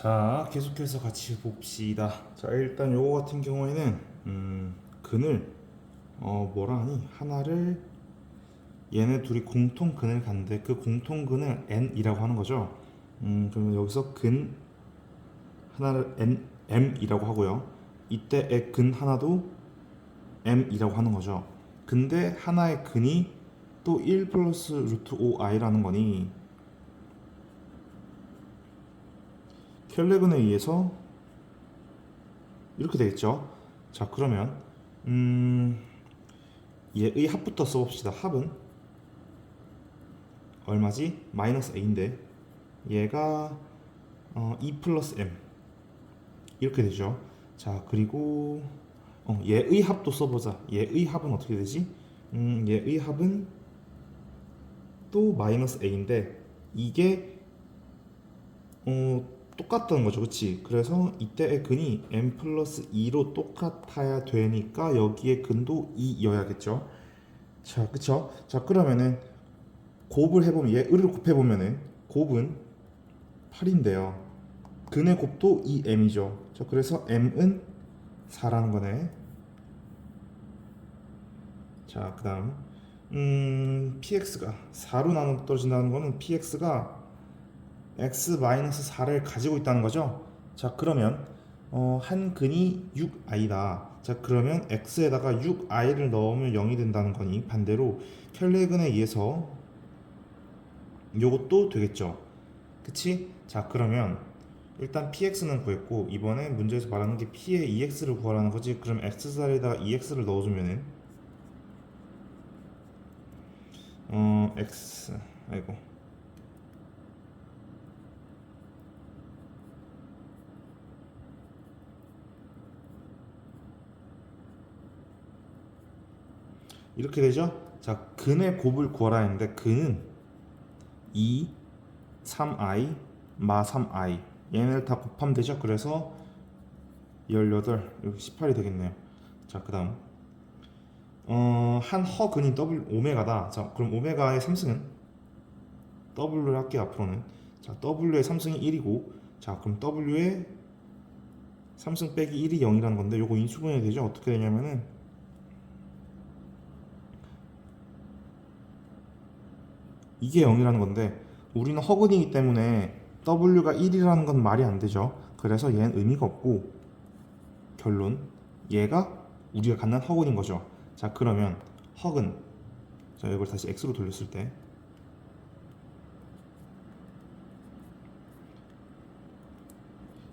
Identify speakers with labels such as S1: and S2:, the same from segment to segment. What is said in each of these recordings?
S1: 자, 계속해서 같이 봅시다. 자, 일단 요거 같은 경우에는 근을 뭐라 하니? 하나를 얘네 둘이 공통 근을 갖는데 그 공통 근을 n이라고 하는 거죠. 그러면 여기서 근 하나를 m이라고 하고요. 이때의 근 하나도 m이라고 하는 거죠. 근데 하나의 근이 또 1 플러스 루트 5i라는 거니 켈레근에 의해서 이렇게 되겠죠. 자, 그러면 얘의 합부터 써봅시다. 합은 얼마지? 마이너스 a인데 얘가 2 플러스 m 이렇게 되죠. 자, 그리고 얘의 합도 써보자. 얘의 합은 어떻게 되지? 얘의 합은 또 마이너스 a인데 이게 똑같다는 거죠, 그렇지? 그래서 이때의 근이 m 플러스 2로 똑같아야 되니까 여기에 근도 2여야겠죠. 자, 그쵸? 자, 그러면은 곱을 해보면 얘 을을 곱해보면은 곱은 8인데요. 근의 곱도 2m이죠. 자, 그래서 m은 4라는 거네. 자, 그 다음 px가 4로 나눠 떨어진다는 거는 px가 x-4를 가지고 있다는 거죠. 자, 그러면 한 근이 6i다. 자, 그러면 x에다가 6i를 넣으면 0이 된다는 거니 반대로 켈레근에 의해서 요것도 되겠죠. 그치? 자, 그러면 일단 px는 구했고 이번에 문제에서 말하는 게 p의 ex를 구하라는 거지. 그럼 x자리에다가 ex를 넣어주면은 x 아이고 이렇게 되죠. 자, 근의 곱을 구하라 했는데 근은 2, 3i, 마 3i 얘네를 다 곱하면 되죠. 그래서 18, 여기 18이 되겠네요. 자, 그 다음 한 허근이 W 오메가다. 자, 그럼 오메가의 3승은 W를 할게요. 앞으로는 자, W의 3승이 1이고 자, 그럼 W의 3승 빼기 1이 0이라는 건데 요거 인수분해 되죠. 어떻게 되냐면은 이게 0이라는 건데 우리는 허근이기 때문에 W가 1이라는 건 말이 안 되죠. 그래서 얘는 의미가 없고 결론 얘가 우리가 갖는 허근인 거죠. 자, 그러면 허근 자, 이걸 다시 x로 돌렸을 때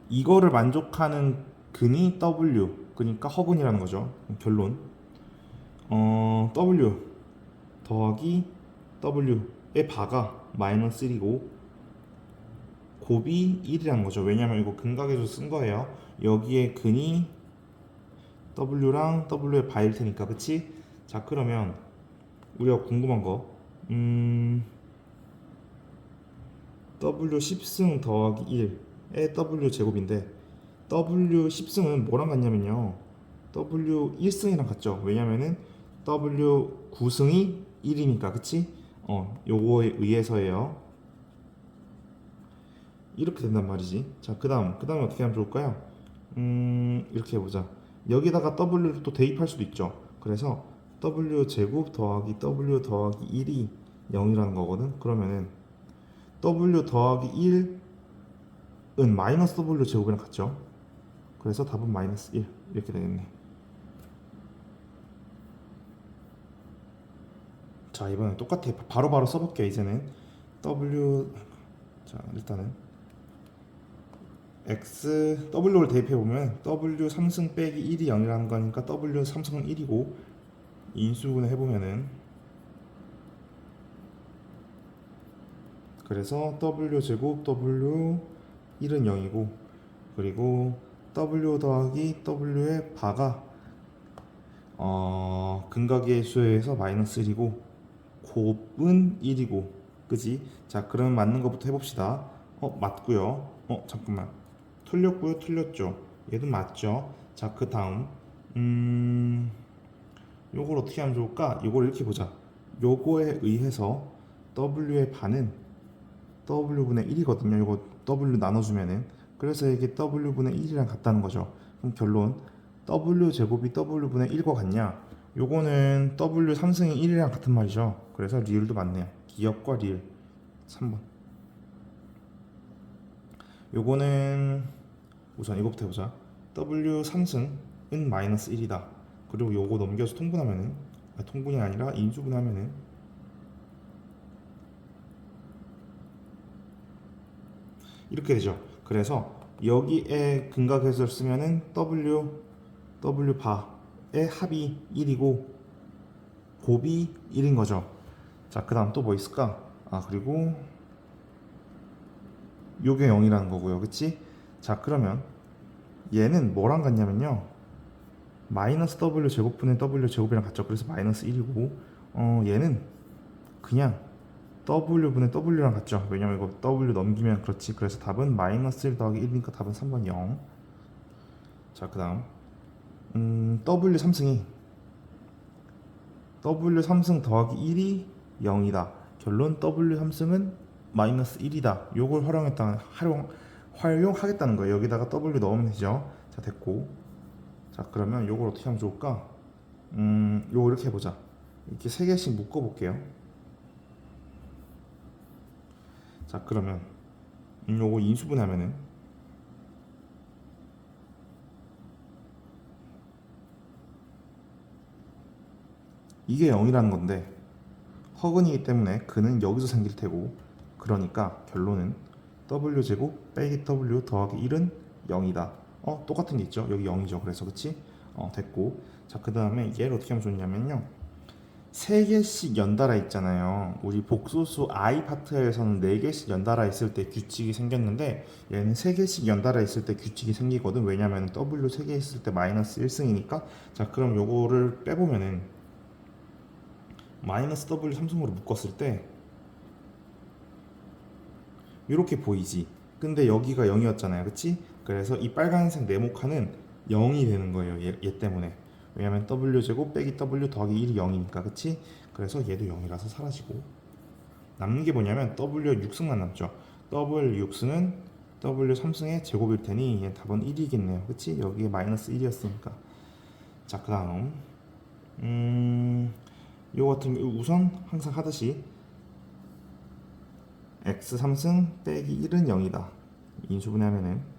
S1: 이거를 만족하는 근이 W 그러니까 허근이라는 거죠. 결론 W 더하기 W의 바가 마이너스 1이고 곱이 1이라는 거죠. 왜냐면 이거 근각에서 쓴 거예요. 여기에 근이 W랑 W의 바일 테니까, 그치? 자, 그러면 우리가 궁금한 거 W 10승 더하기 1의 W 제곱인데 W 10승은 뭐랑 같냐면요 W 1승이랑 같죠. 왜냐면은 W 9승이 1이니까, 그치? 요거에 의해서예요. 이렇게 된단 말이지. 자, 그 다음에 어떻게 하면 좋을까요? 이렇게 해보자. 여기다가 W를 또 대입할 수도 있죠. 그래서 W 제곱 더하기 W 더하기 1이 0이라는 거거든. 그러면은 W 더하기 1은 마이너스 W 제곱이랑 같죠. 그래서 답은 마이너스 1 이렇게 되겠네. 자, 이번엔 똑같아. 바로바로 써볼게요. 이제는 W 자, 일단은 x w를 대입해보면 w 3승 빼기 1이 0이라는 거니까 w 3승은 1이고 인수분해 해보면은 그래서 w 제곱 w 1은 0이고 그리고 w 더하기 w의 바가 근각의 수에서 마이너스 1이고 곱은 1이고 그지? 자, 그럼 맞는 것부터 해봅시다. 맞고요. 잠깐만 틀렸고요. 틀렸죠. 얘도 맞죠. 자, 그 다음 요걸 어떻게 하면 좋을까? 요걸 이렇게 보자. 요거에 의해서 W의 반은 W분의 1이거든요. 요거 W 나눠주면은 그래서 이게 w분의 1이랑 같다는 거죠. 그럼 결론 w 제곱이 w분의 1과 같냐? 요거는 w 3승이 1이랑 같은 말이죠. 그래서 리을도 맞네요. 기역과 리을 3번. 요거는 우선 이거부터 해보자. w 3승은 마이너스 1이다. 그리고 요거 넘겨서 통분하면은 통분이 아니라 인수분하면은 이렇게 되죠. 그래서 여기에 근각해서 쓰면은 w 바의 합이 1이고 곱이 1인 거죠. 자, 그 다음 또 뭐 있을까? 그리고 요게 0이라는 거고요. 그치? 자, 그러면 얘는 뭐랑 같냐면요. 마이너스 w 제곱분의 w 제곱이랑 같죠. 그래서 마이너스 1이고 얘는 그냥 w분의 w랑 같죠. 왜냐면 이거 w 넘기면 그렇지. 그래서 답은 마이너스 1 더하기 1이니까 답은 3번 0. 자, 그 다음 w 3승이 w 3승 더하기 1이 0이다. 결론 w 3승은 마이너스 1이다. 요걸 활용하겠다는 거예요. 여기다가 w 넣으면 되죠. 자, 됐고. 자, 그러면 요걸 어떻게 하면 좋을까? 요거 이렇게 해보자. 이렇게 세 개씩 묶어 볼게요. 자, 그러면 요거 인수분하면은 이게 0이라는 건데 허근이기 때문에 그는 여기서 생길 테고, 그러니까 결론은 w제곱 빼기 w 더하기 1은 0이다. 똑같은 게 있죠. 여기 0이죠. 그래서 그치? 됐고. 자, 그 다음에 얘를 어떻게 하면 좋냐면요, 3개씩 연달아 있잖아요. 우리 복소수 I 파트에서는 4개씩 연달아 있을 때 규칙이 생겼는데 얘는 3개씩 연달아 있을 때 규칙이 생기거든. 왜냐면 W 3개 있을 때 마이너스 1승이니까. 자, 그럼 요거를 빼보면은 마이너스 W 3승으로 묶었을 때 이렇게 보이지. 근데 여기가 0이었잖아요. 그치? 그래서 이 빨간색 네모칸은 0이 되는 거예요. 얘 때문에. 왜냐면 w제곱 빼기 w 더하기 1이 0이니까. 그치? 그래서 얘도 0이라서 사라지고 남는 게 뭐냐면 w 6승만 남죠. w 6승은 w 3승의 제곱일 테니 얘 답은 1이겠네요. 그치? 여기에 마이너스 1이었으니까. 자, 그 다음 요 같은 경우 우선 항상 하듯이 x 3승 빼기 1은 0이다. 인수분해하면은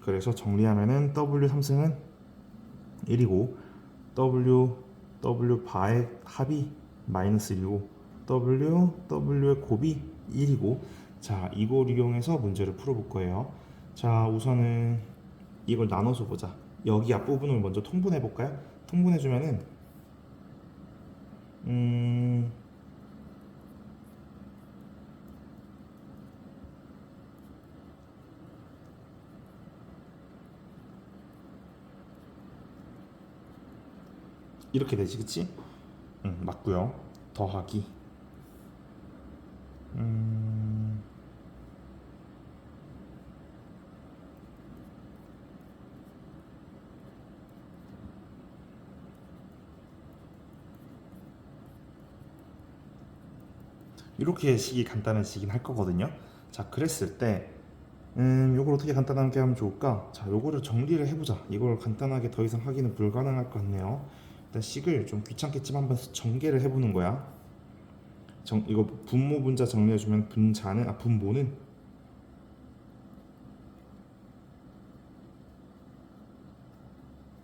S1: 그래서 정리하면은 w 3승은 1이고 w 바의 합이 마이너스 1이고 w의 곱이 1이고. 자, 이걸 이용해서 문제를 풀어볼 거예요. 자, 우선은 이걸 나눠서 보자. 여기 앞부분을 먼저 통분해 볼까요? 통분해 주면은 이렇게 되지, 그치? 맞고요. 더하기 이렇게 식이 간단해지긴 할 거거든요. 자, 그랬을 때 요걸 어떻게 간단하게 하면 좋을까? 자, 요거를 정리를 해보자. 이걸 간단하게 더 이상 하기는 불가능할 것 같네요. 일단 식을 좀 귀찮겠지만 한번 전개를 해보는 거야. 이거 분모 분자 정리해주면 분모는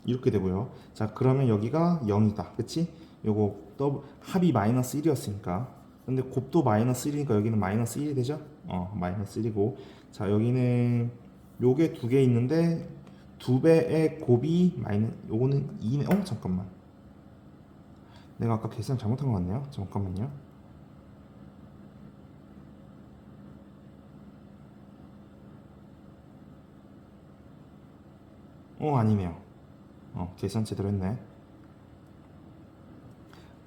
S1: 이렇게 되고요. 자, 그러면 여기가 0이다. 그치? 요거 합이 마이너스 1이었으니까. 근데 곱도 마이너스 1이니까 여기는 마이너스 1이 되죠? 마이너스 1이고. 자, 여기는 요게 두 개 있는데 2배의 곱이 요거는 2네. 잠깐만. 내가 아까 계산 잘못한 것 같네요. 잠깐만요. 아니네요. 계산 제대로 했네.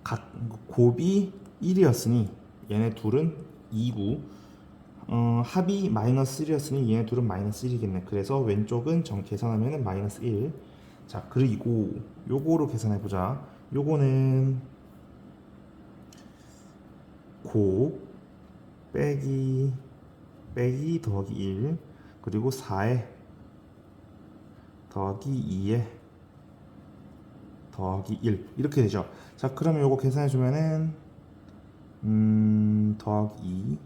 S1: 각 곱이 1이었으니 얘네 둘은 2고 합이 마이너스 1이었으니 얘네 둘은 마이너스 1이겠네. 그래서 왼쪽은 계산하면 마이너스 1. 자, 그리고 요거로 계산해보자. 요거는 곱 빼기 더하기 1 그리고 4에 더하기 2에 더하기 1 이렇게 되죠. 자 그러면 요거 계산해 주면은 더하기 2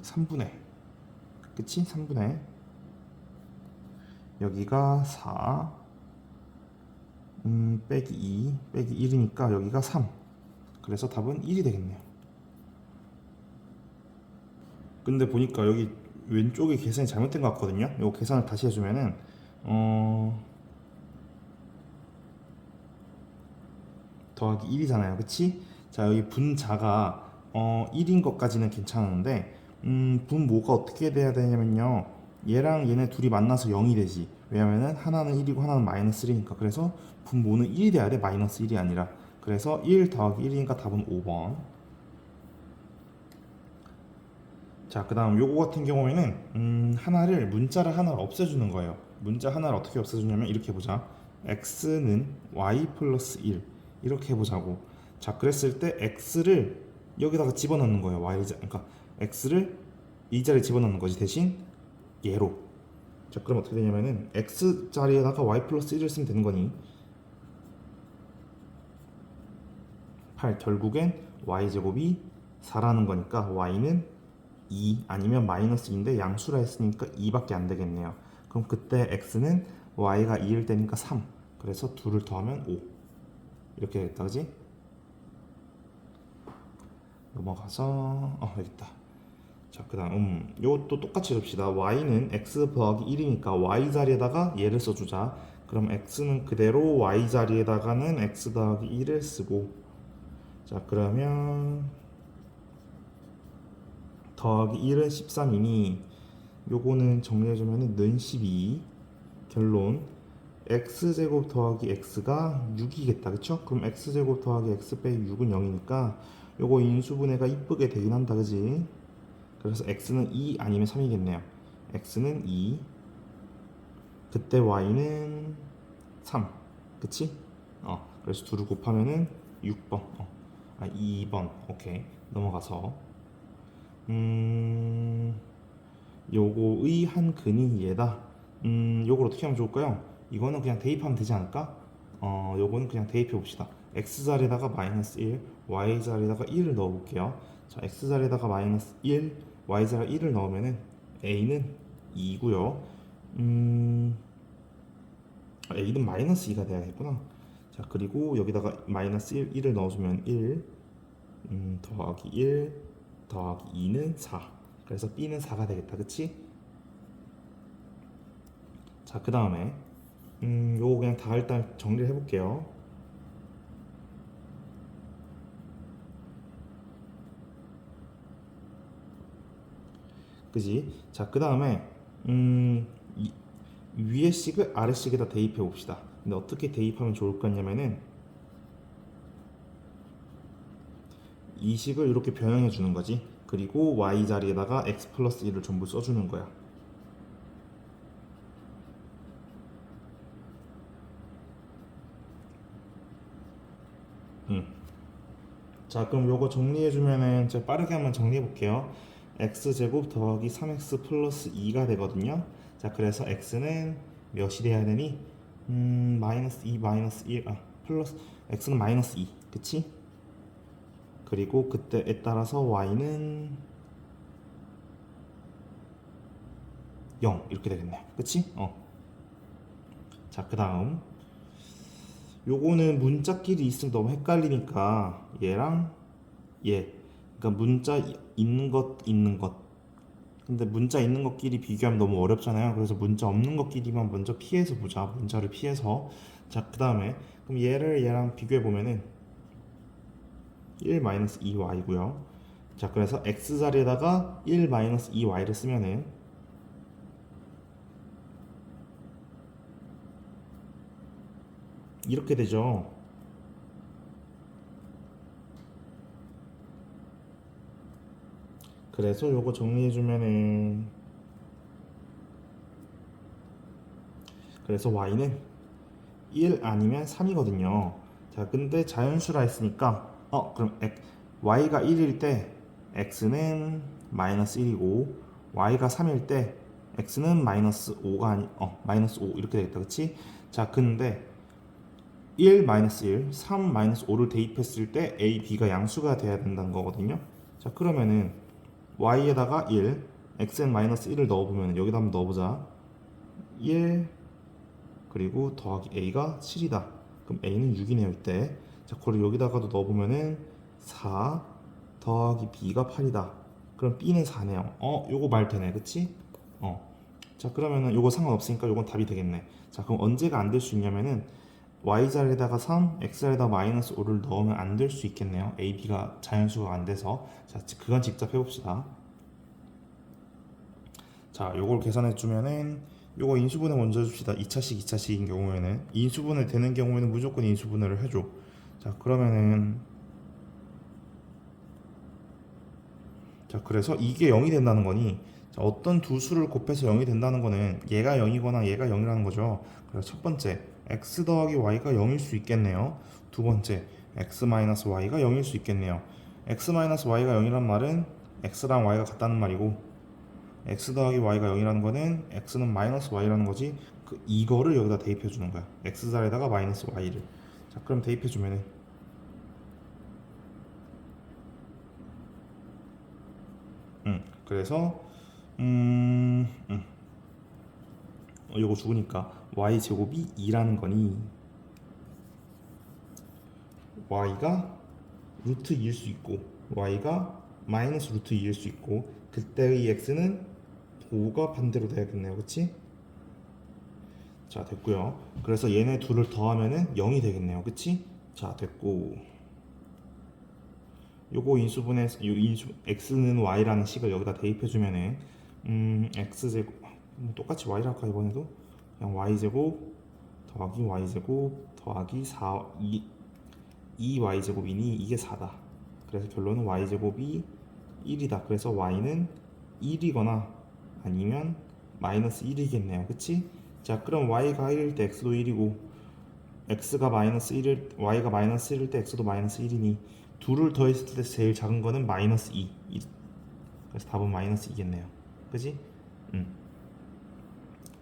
S1: 3분의 그치? 3분의 여기가 4 빼기 2 빼기 1이니까 여기가 3 그래서 답은 1이 되겠네요. 근데 보니까 여기 왼쪽에 계산이 잘못된 것 같거든요. 이거 계산을 다시 해주면은 더하기 1이잖아요. 그치? 자 여기 분자가 1인 것까지는 괜찮은데 분모가 어떻게 돼야 되냐면요. 얘랑 얘네 둘이 만나서 0이 되지. 왜냐면은 하나는 1이고 하나는 마이너스 1이니까. 그래서 분모는 1이 돼야 돼. 마이너스 1이 아니라. 그래서 1 더하기 1이니까 답은 5번. 자, 그 다음 요거 같은 경우에는 문자를 하나를 없애주는 거예요. 문자 하나를 어떻게 없애주냐면 이렇게 해보자. x는 y 플러스 1 이렇게 해보자고. 자, 그랬을 때 x를 여기다가 집어넣는 거예요. 그러니까 x를 이 자리에 집어넣는 거지. 대신 얘로. 자, 그럼 어떻게 되냐면은 x 자리에다가 y 플러스 1을 쓰면 되는 거니. 8 결국엔 y제곱이 4라는 거니까 y는 2 아니면 마이너스 2인데 양수라 했으니까 2밖에 안 되겠네요. 그럼 그때 x는 y가 2일 때니까 3 그래서 2를 더하면 5 이렇게 되겠다. 그지? 넘어가서 여기 있다. 자, 그 다음 이것도 똑같이 해줍시다. y는 x 더하기 1이니까 y 자리에다가 얘를 써주자. 그럼 x는 그대로 y 자리에다가는 x 더하기 1을 쓰고, 자 그러면 더하기 1은 13이니 요거는 정리해주면 는 12. 결론 x제곱 더하기 x가 6이겠다. 그쵸? 그럼 x제곱 더하기 x 빼기 6은 0이니까 요거 인수분해가 이쁘게 되긴 한다. 그지? 그래서 x는 2 아니면 3이겠네요. x는 2 그때 y는 3 그치? 그래서 둘을 곱하면은 6번 2번 오케이. 넘어가서 요거의 한 근이 얘다. 요걸 어떻게 하면 좋을까요? 이거는 그냥 대입하면 되지 않을까? 요거는 그냥 대입해 봅시다. x 자리에다가 마이너스 1, y 자리에다가 1을 넣어 볼게요. 자, x 자리에다가 마이너스 1, y 자리에 1을 넣으면은 a는 2고요. a는 마이너스 2가 돼야겠구나. 자, 그리고 여기다가 마이너스 1을 넣어주면 1, 더하기 1, 더하기 2는 4. 그래서 b는 4가 되겠다. 그치? 자, 그 다음에 요거 그냥 다 일단 정리를 해볼게요. 그지? 자, 그 다음에 위에 식을 아래 식에다 대입해 봅시다. 근데 어떻게 대입하면 좋을 거냐면은 이 식을 이렇게 변형해 주는 거지. 그리고 y 자리에다가 x 플러스 1을 전부 써주는 거야. 자, 그럼 요거 정리해주면은 제가 빠르게 한번 정리해볼게요. x제곱 더하기 3x 플러스 2가 되거든요. 자, 그래서 x는 몇이 돼야 되니? 마이너스 2 마이너스 1 플러스 x는 마이너스 2 그치? 그리고 그때에 따라서 y는 0 이렇게 되겠네요. 그치? 자, 그 다음 요거는 문자끼리 있으면 너무 헷갈리니까 얘랑 얘, 그러니까 문자 있는 것 근데 문자 있는 것끼리 비교하면 너무 어렵잖아요. 그래서 문자 없는 것끼리만 먼저 피해서 보자. 문자를 피해서. 자, 그 다음에 그럼 얘랑 비교해 보면은 1-2y고요. 자, 그래서 x 자리에다가 1-2y를 쓰면은 이렇게 되죠. 그래서 요거 정리해주면은 그래서 y는 1 아니면 3이거든요. 자, 근데 자연수라 했으니까 그럼 y가 1일 때 x는 마이너스 1이고 y가 3일 때 x는 마이너스 5가 마이너스 5 이렇게 되겠다. 그치? 자, 근데 1 마이너스 1, 3 마이너스 5를 대입했을 때 a, b가 양수가 돼야 된다는 거거든요. 자, 그러면은 y에다가 1, xn 마이너스 1을 넣어보면 여기다 한번 넣어보자. 1 그리고 더하기 a가 7이다. 그럼 a는 6이네요 이때. 자, 그리고 여기다가도 넣어보면은 4 더하기 b가 8이다. 그럼 b는 4네요. 요거 말 되네, 그치? 자, 그러면은 요거 상관없으니까 요건 답이 되겠네. 자, 그럼 언제가 안 될 수 있냐면은 y자리에다가 3, x자리에다가 마이너스 5를 넣으면 안 될 수 있겠네요. a, b가 자연수가 안 돼서. 자, 그건 직접 해봅시다. 자, 요걸 계산해 주면은 요거 인수분해 먼저 해줍시다. 2차식, 2차식인 경우에는 인수분해 되는 경우에는 무조건 인수분해를 해줘. 자, 그러면은 자, 그래서 이게 0이 된다는 거니, 자, 어떤 두 수를 곱해서 0이 된다는 거는 얘가 0이거나 얘가 0이라는 거죠. 그래서 첫 번째 x 더하기 y가 0일 수 있겠네요. 두 번째 x 마이너스 y가 0일 수 있겠네요. x 마이너스 y가 0이란 말은 x랑 y가 같다는 말이고, x 더하기 y가 0이라는 거는 x는 마이너스 y라는 거지. 이거를 여기다 대입해 주는 거야. x자리에다가 마이너스 y를. 자, 그럼 대입해 주면은 그래서 요거 죽으니까 y 제곱이 2라는 거니 y가 루트 2일 수 있고 y가 마이너스 루트 2일 수 있고, 그때의 x는 5가 반대로 돼야겠네요. 그치? 자, 됐고요. 그래서 얘네 둘을 더하면은 0이 되겠네요. 그치? 자, 됐고, 요거 인수분해 x는 y라는 식을 여기다 대입해주면은 x제곱 똑같이 y라 할까 이번에도? 그냥 y제곱 더하기 y제곱 더하기 2y제곱이니 이게 4다. 그래서 결론은 y제곱이 1이다. 그래서 y는 1이거나 아니면 마이너스 1이겠네요. 그치? 자, 그럼 y가 1일 때 x도 1이고 x가 마이너스 1일 y가 마이너스 1일 때 x도 마이너스 1이니 둘을 더했을 때 제일 작은 거는 마이너스 2. 그래서 답은 마이너스 2겠네요. 그지?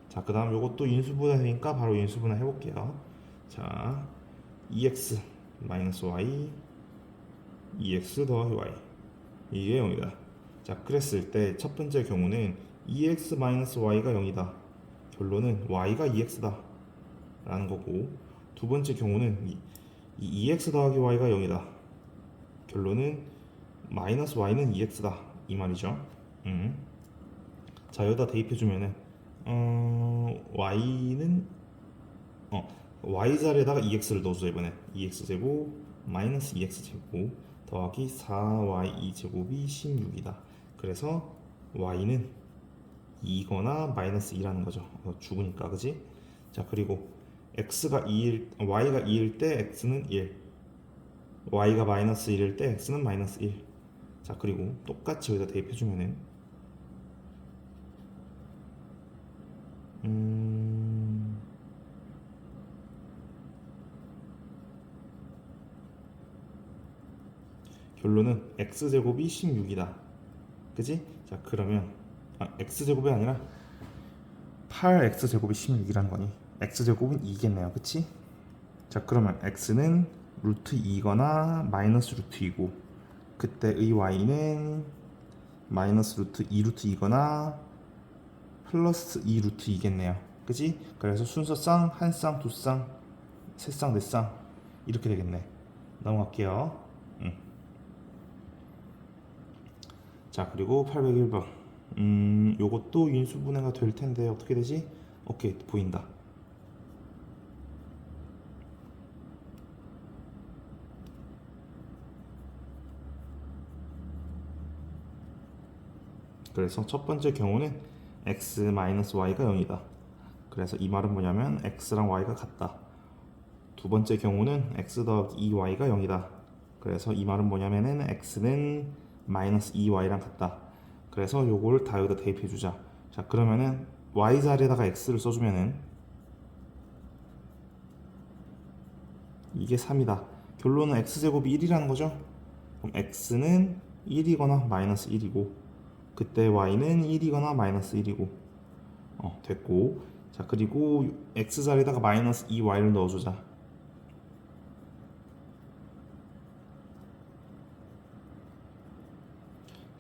S1: 자, 그 다음 요것도 인수분해니까 바로 인수분해 해볼게요. 자, 2x 마이너스 y 2x 더하기 y 이게 0이다. 자, 그랬을 때 첫 번째 경우는 2x 마이너스 y가 0이다. 결론은 y가 2x다 라는 거고, 두 번째 경우는 이 2x 더하기 y가 0이다. 결론은 마이너스 y는 2x다 이 말이죠. 자, 여기다 대입해주면은 y는 y자리에다가 2x를 넣어주자. 이번에 2x제곱 마이너스 2x제곱 더하기 4y2제곱이 16이다. 그래서 y는 2거나 마이너스 2라는 거죠. 죽으니까, 그지? 자, 그리고 y가 2일 때 x는 1, y가 마이너스 1일 때 x는 마이너스 1. 자, 그리고 똑같이 여기다 대입해주면은 결론은 x제곱이 16이다. 그지? 자, 그러면 x제곱이 아니라 8x제곱이 16이라는 거니 x제곱은 2겠네요. 그치? 자, 그러면 x는 루트 2거나 마이너스 루트 2고 그때의 y는 마이너스 루트 2 루트 2거나 플러스 2 루트 2겠네요. 그지? 그래서 순서상 한 쌍, 두 쌍, 세 쌍, 네 쌍 이렇게 되겠네. 넘어갈게요. 자, 그리고 801번 요것도 인수분해가 될 텐데 어떻게 되지? 오케이, 보인다. 그래서 첫 번째 경우는 x-y가 0이다. 그래서 이 말은 뭐냐면 x랑 y가 같다. 두 번째 경우는 x 더하기 2y가 0이다. 그래서 이 말은 뭐냐면은 x는 마이너스 2y랑 같다. 그래서 요걸 다 여기다 대입해 주자. 자, 그러면은 y 자리에다가 x를 써주면은 이게 3이다. 결론은 x제곱이 1이라는 거죠. 그럼 x는 1이거나 마이너스 1이고 그때 y는 1이거나 마이너스 1이고 됐고 자 그리고 x 자리에다가 마이너스 2y를 넣어주자.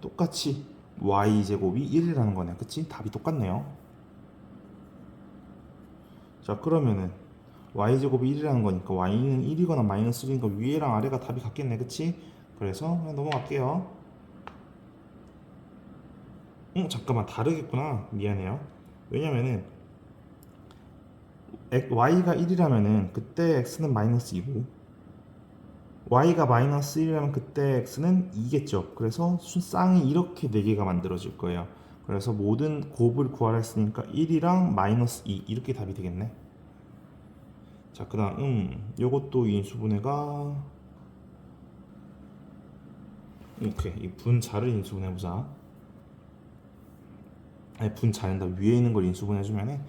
S1: 똑같이 y제곱이 1이라는 거네. 그치? 답이 똑같네요. 자 그러면은 y제곱이 1이라는 거니까 y는 1이거나 마이너스 1이니까 위에랑 아래가 답이 같겠네. 그치? 그래서 그냥 넘어갈게요. 잠깐만 다르겠구나. 미안해요. 왜냐면은 y가 1이라면은 그때 x는 마이너스 2고 y가 마이너스 1이라면 그때 x는 2겠죠. 그래서 쌍이 이렇게 4개가 만들어질 거예요. 그래서 모든 곱을 구하라 했으니까 1이랑 마이너스 2 이렇게 답이 되겠네. 자, 그 다음 요것도 인수분해가 오케이. 이 분자를 인수분해보자. 아니 분자는다. 위에 있는 걸 인수분해주면은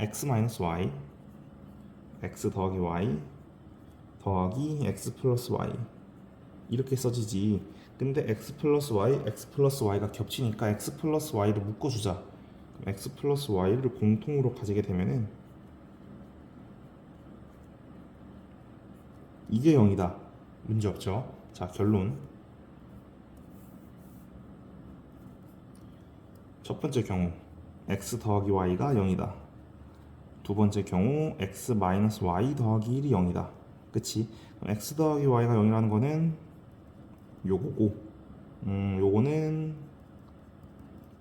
S1: x 마이너스 y x 더하기 y 더하기 x 플러스 y 이렇게 써지지. 근데 x 플러스 y가 겹치니까 x 플러스 y를 묶어주자. 그럼 x 플러스 y를 공통으로 가지게 되면은 이게 0이다. 문제 없죠. 자 결론. 첫 번째 경우 x 더하기 y가 0이다. 두 번째 경우 x 마이너스 y 더하기 1이 0이다. 그치? 그럼 x 더하기 y가 0이라는 거는 요거고 요거는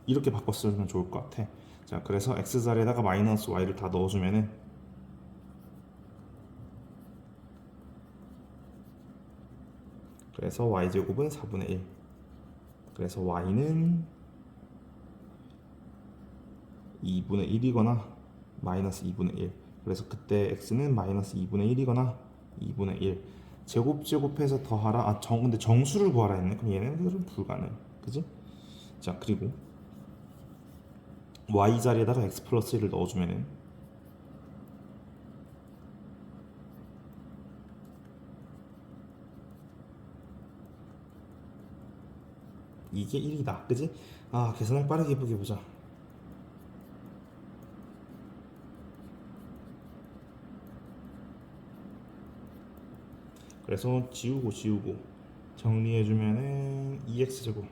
S1: 이렇게 바꿨으면 좋을 것 같아. 자 그래서 x 자리에다가 마이너스 y를 다 넣어주면은 그래서 y제곱은 4분의 1. 그래서 y는 2분의 1이거나 마이너스 2분의 1. 그래서 그때 x는 마이너스 2분의 1이거나 2분의 1. 제곱해서 더하라. 근데 정수를 구하라 했네. 그럼 얘네들은 불가능. 그지? 자 그리고 y 자리에다가 x 플러스 1을 넣어주면은 이게 1이다. 그지? 계산을 빠르게 해보게 보자. 그래서 지우고 정리해주면은 2x제곱.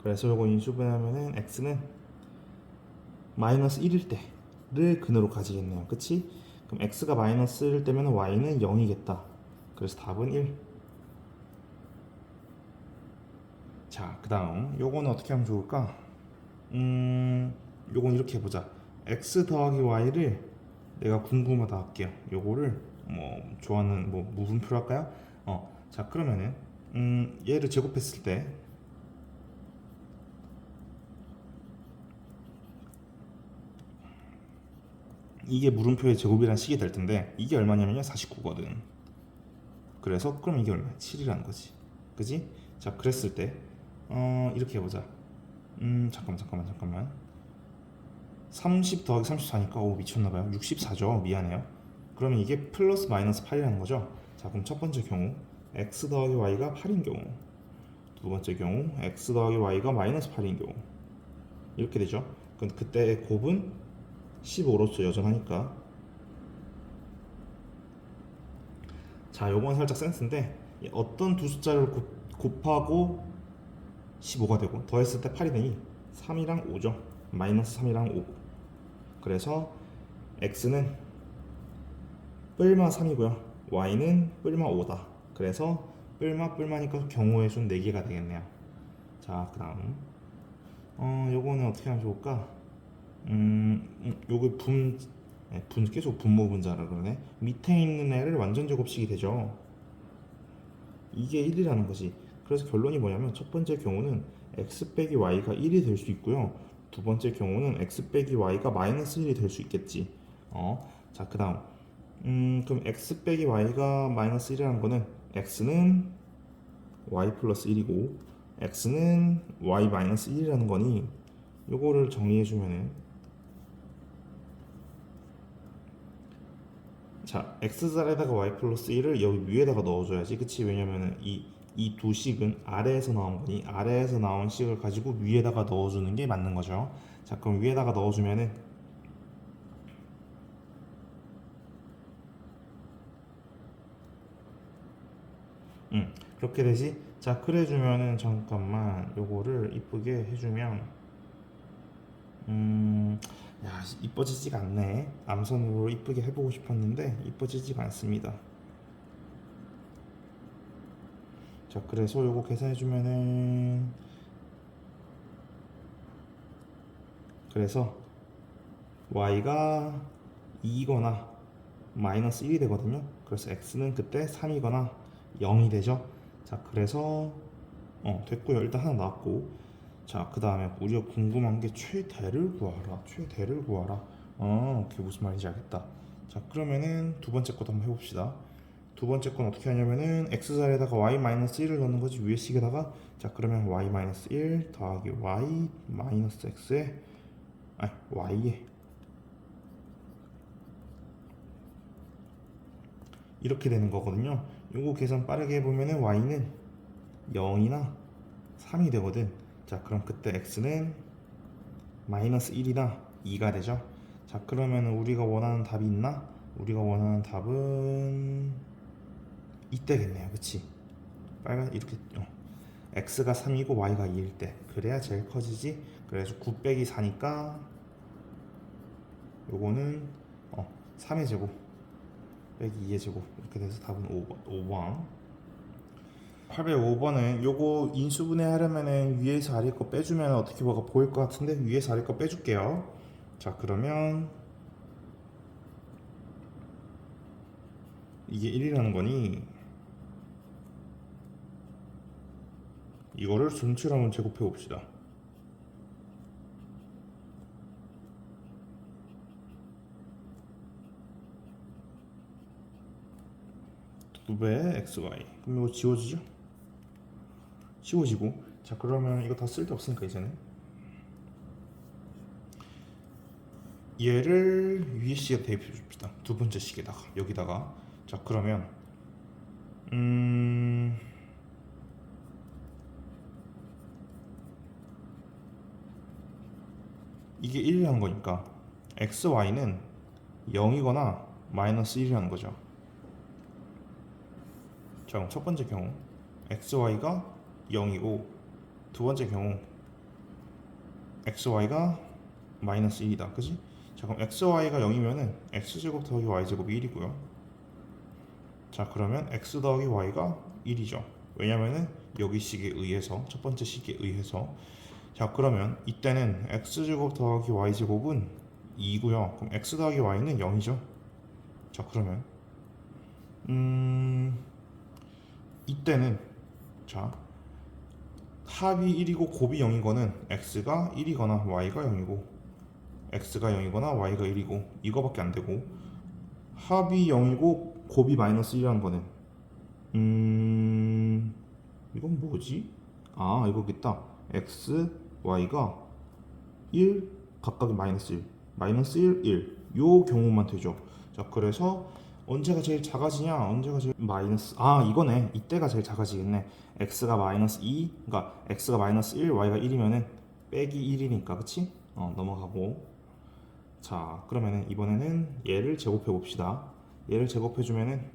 S1: 그래서 요거 인수분해하면은 x는 마이너스 1일 때를 근으로 가지겠네요. 그치? 그럼 x가 마이너스 1일 때면 y는 0이겠다. 그래서 답은 1. 자, 그 다음 요거는 어떻게 하면 좋을까? 요건 이렇게 해보자. x 더하기 y를 내가 궁금하다 할게요. 요거를 좋아하는 무분표로 할까요? 자 그러면은 얘를 제곱했을 때 이게 물음표의 제곱이란 식이 될 텐데 이게 얼마냐면요 49거든. 그래서 그럼 이게 얼마야? 7이라는 거지. 그지? 자 그랬을 때 이렇게 해보자. 잠깐만 30 더하기 34니까 미쳤나봐요. 64죠. 미안해요. 그러면 이게 플러스 마이너스 8이라는 거죠. 자 그럼 첫 번째 경우 x 더하기 y가 8인 경우, 두 번째 경우 x 더하기 y가 마이너스 8인 경우 이렇게 되죠. 그때 곱은 15로서 여전하니까. 자 요건 살짝 센스인데 어떤 두 숫자를 곱하고 15가 되고 더했을 때 8이 되니 3이랑 5죠. 마이너스 3이랑 5. 그래서 x는 뿔마 3이고요 y는 뿔마 5다. 그래서 뿔마니까 경우의 수는 4개가 되겠네요. 자 그 다음 요거는 어떻게 하면 좋을까? 요거 계속 분모 분자라 그러네. 밑에 있는 애를 완전 제곱식이 되죠. 이게 1이라는 거지. 그래서 결론이 뭐냐면 첫 번째 경우는 x 빼기 y가 1이 될 수 있고요. 두 번째 경우는 x 빼기 y가 마이너스 1이 될 수 있겠지. 자 그 다음 그럼 x 빼기 y가 마이너스 1이라는 거는 x는 y 플러스 1이고 x는 y 마이너스 1이라는 거니 요거를 정리해주면은 자, x살에다가 y 플러스 1을 여기 위에다가 넣어줘야지, 그치? 왜냐면은 이 두 식은 아래에서 나온 거니 아래에서 나온 식을 가지고 위에다가 넣어주는 게 맞는 거죠. 자, 그럼 위에다가 넣어주면은 그렇게 되지. 자, 그래주면은 잠깐만 요거를 이쁘게 해주면 야, 이뻐지지가 않네. 암선으로 이쁘게 해보고 싶었는데 이뻐지지가 않습니다. 자, 그래서 요거 계산해주면은, 그래서 y가 2거나 마이너스 1이 되거든요. 그래서 x는 그때 3이거나 0이 되죠. 자, 그래서 됐고요. 일단 하나 나왔고, 자, 그 다음에 우리가 궁금한 게 최대를 구하라. 최대를 구하라. 그게 무슨 말인지 알겠다. 자, 그러면은 두 번째 것도 한번 해봅시다. 두 번째 건 어떻게 하냐면은 x자리에다가 y-1을 넣는 거지, 위에 식에다가. 자, 그러면 y-1 더하기 y 마이너스 x에, 아니 y에, 이렇게 되는 거거든요. 요거 계산 빠르게 해보면은 y는 0이나 3이 되거든. 자, 그럼 그때 x는 마이너스 1이나 2가 되죠. 자, 그러면 우리가 원하는 답이 있나? 우리가 원하는 답은 이때겠네요, 그치? 빨간 이렇게 x가 3이고 y가 2일 때, 그래야 제일 커지지. 그래서 9 빼기 4니까 요거는 3의 제곱 빼기 2의 제곱, 이렇게 돼서 답은 5번. 805번은 요거 인수분해 하려면은 위에서 아래 거 빼주면 어떻게 뭐가 보일 것 같은데, 위에서 아래 거 빼줄게요. 자, 그러면 이게 1이라는 거니 이거를 전체로 한번 제곱해 봅시다. 두 배 xy. 그럼 이거 지워지죠? 지워지고. 자, 그러면 이거 다 쓸데 없으니까 이제는 얘를 위에 식에 대입해 줍시다. 두 번째 식에다가 여기다가. 자, 그러면 이게 1이라는 거니까 xy는 0이거나 마이너스 1이라는 거죠. 자, 그럼 첫 번째 경우 xy가 0이고, 두 번째 경우 xy가 마이너스 1이다, 그지? 자, 그럼 xy가 0이면은 x제곱 더하기 y제곱이 1이고요. 자, 그러면 x 더하기 y가 1이죠. 왜냐면은 여기 식에 의해서, 첫 번째 식에 의해서. 자, 그러면 이때는 x제곱 더하기 y제곱은 2고요. 그럼 x 더하기 y는 0이죠. 자, 그러면 이때는, 자, 합이 1이고 곱이 0인 거는 x가 1이거나 y가 0이고, x가 0이거나 y가 1이고, 이거밖에 안 되고, 합이 0이고 곱이 마이너스 1이라는 거는 이건 뭐지? 아, 이거겠다. x, y가 1, 각각이 마이너스 1, 마이너스 1, 1. 요 경우만 되죠. 자, 그래서 언제가 제일 작아지냐? 언제가 제일 마이너스, 이거네. 이때가 제일 작아지겠네. x가 마이너스 2, 그러니까 x가 마이너스 1, y가 1이면은 빼기 1이니까, 그치? 넘어가고. 자, 그러면은 이번에는 얘를 제곱해 봅시다. 얘를 제곱해 주면은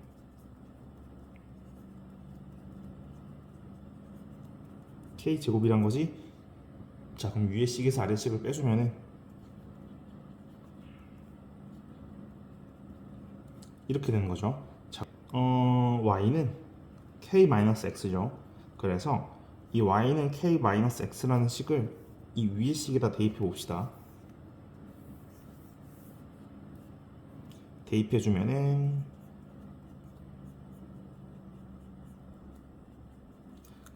S1: k 제곱이란 거지. 자, 그럼 위에 식에서 아래 식을 빼주면은 이렇게 되는 거죠. 자, y는 k-x죠. 그래서 이 y는 k-x라는 식을 이 위에 식에다 대입해 봅시다. 대입해 주면은,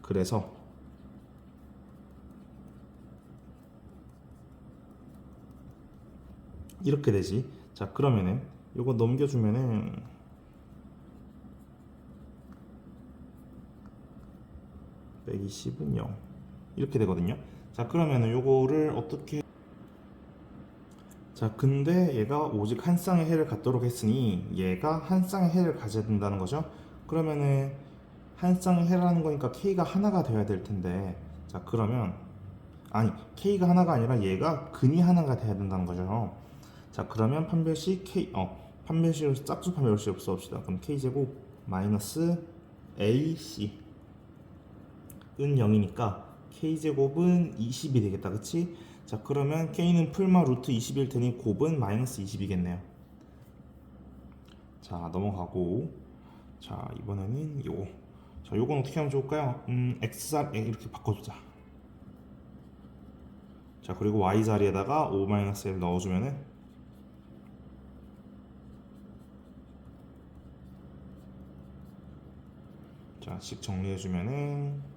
S1: 그래서 이렇게 되지. 자, 그러면은 요거 넘겨주면은 120은 0 이렇게 되거든요. 자, 그러면은 요거를 어떻게, 자, 근데 얘가 오직 한 쌍의 해를 갖도록 했으니 얘가 한 쌍의 해를 가져야 된다는 거죠. 그러면은 한 쌍의 해라는 거니까 K가 하나가 돼야 될 텐데, 자, 그러면 아니, K가 하나가 아니라 얘가 근이 하나가 돼야 된다는 거죠. 자, 그러면 판별식 판별식으로 짝수 판별식 써봅시다. 그럼 K제곱 마이너스 AC 은 0이니까 K제곱은 20이 되겠다. 그치? 자, 그러면 K는 풀마 루트 20일 테니 곱은 마이너스 20이겠네요. 자, 넘어가고, 자, 이번에는 요거. 자, 요건 어떻게 하면 좋을까요? X자 이렇게 바꿔주자. 자, 그리고 Y 자리에다가 5-1 넣어주면은, 자, 식 정리해주면은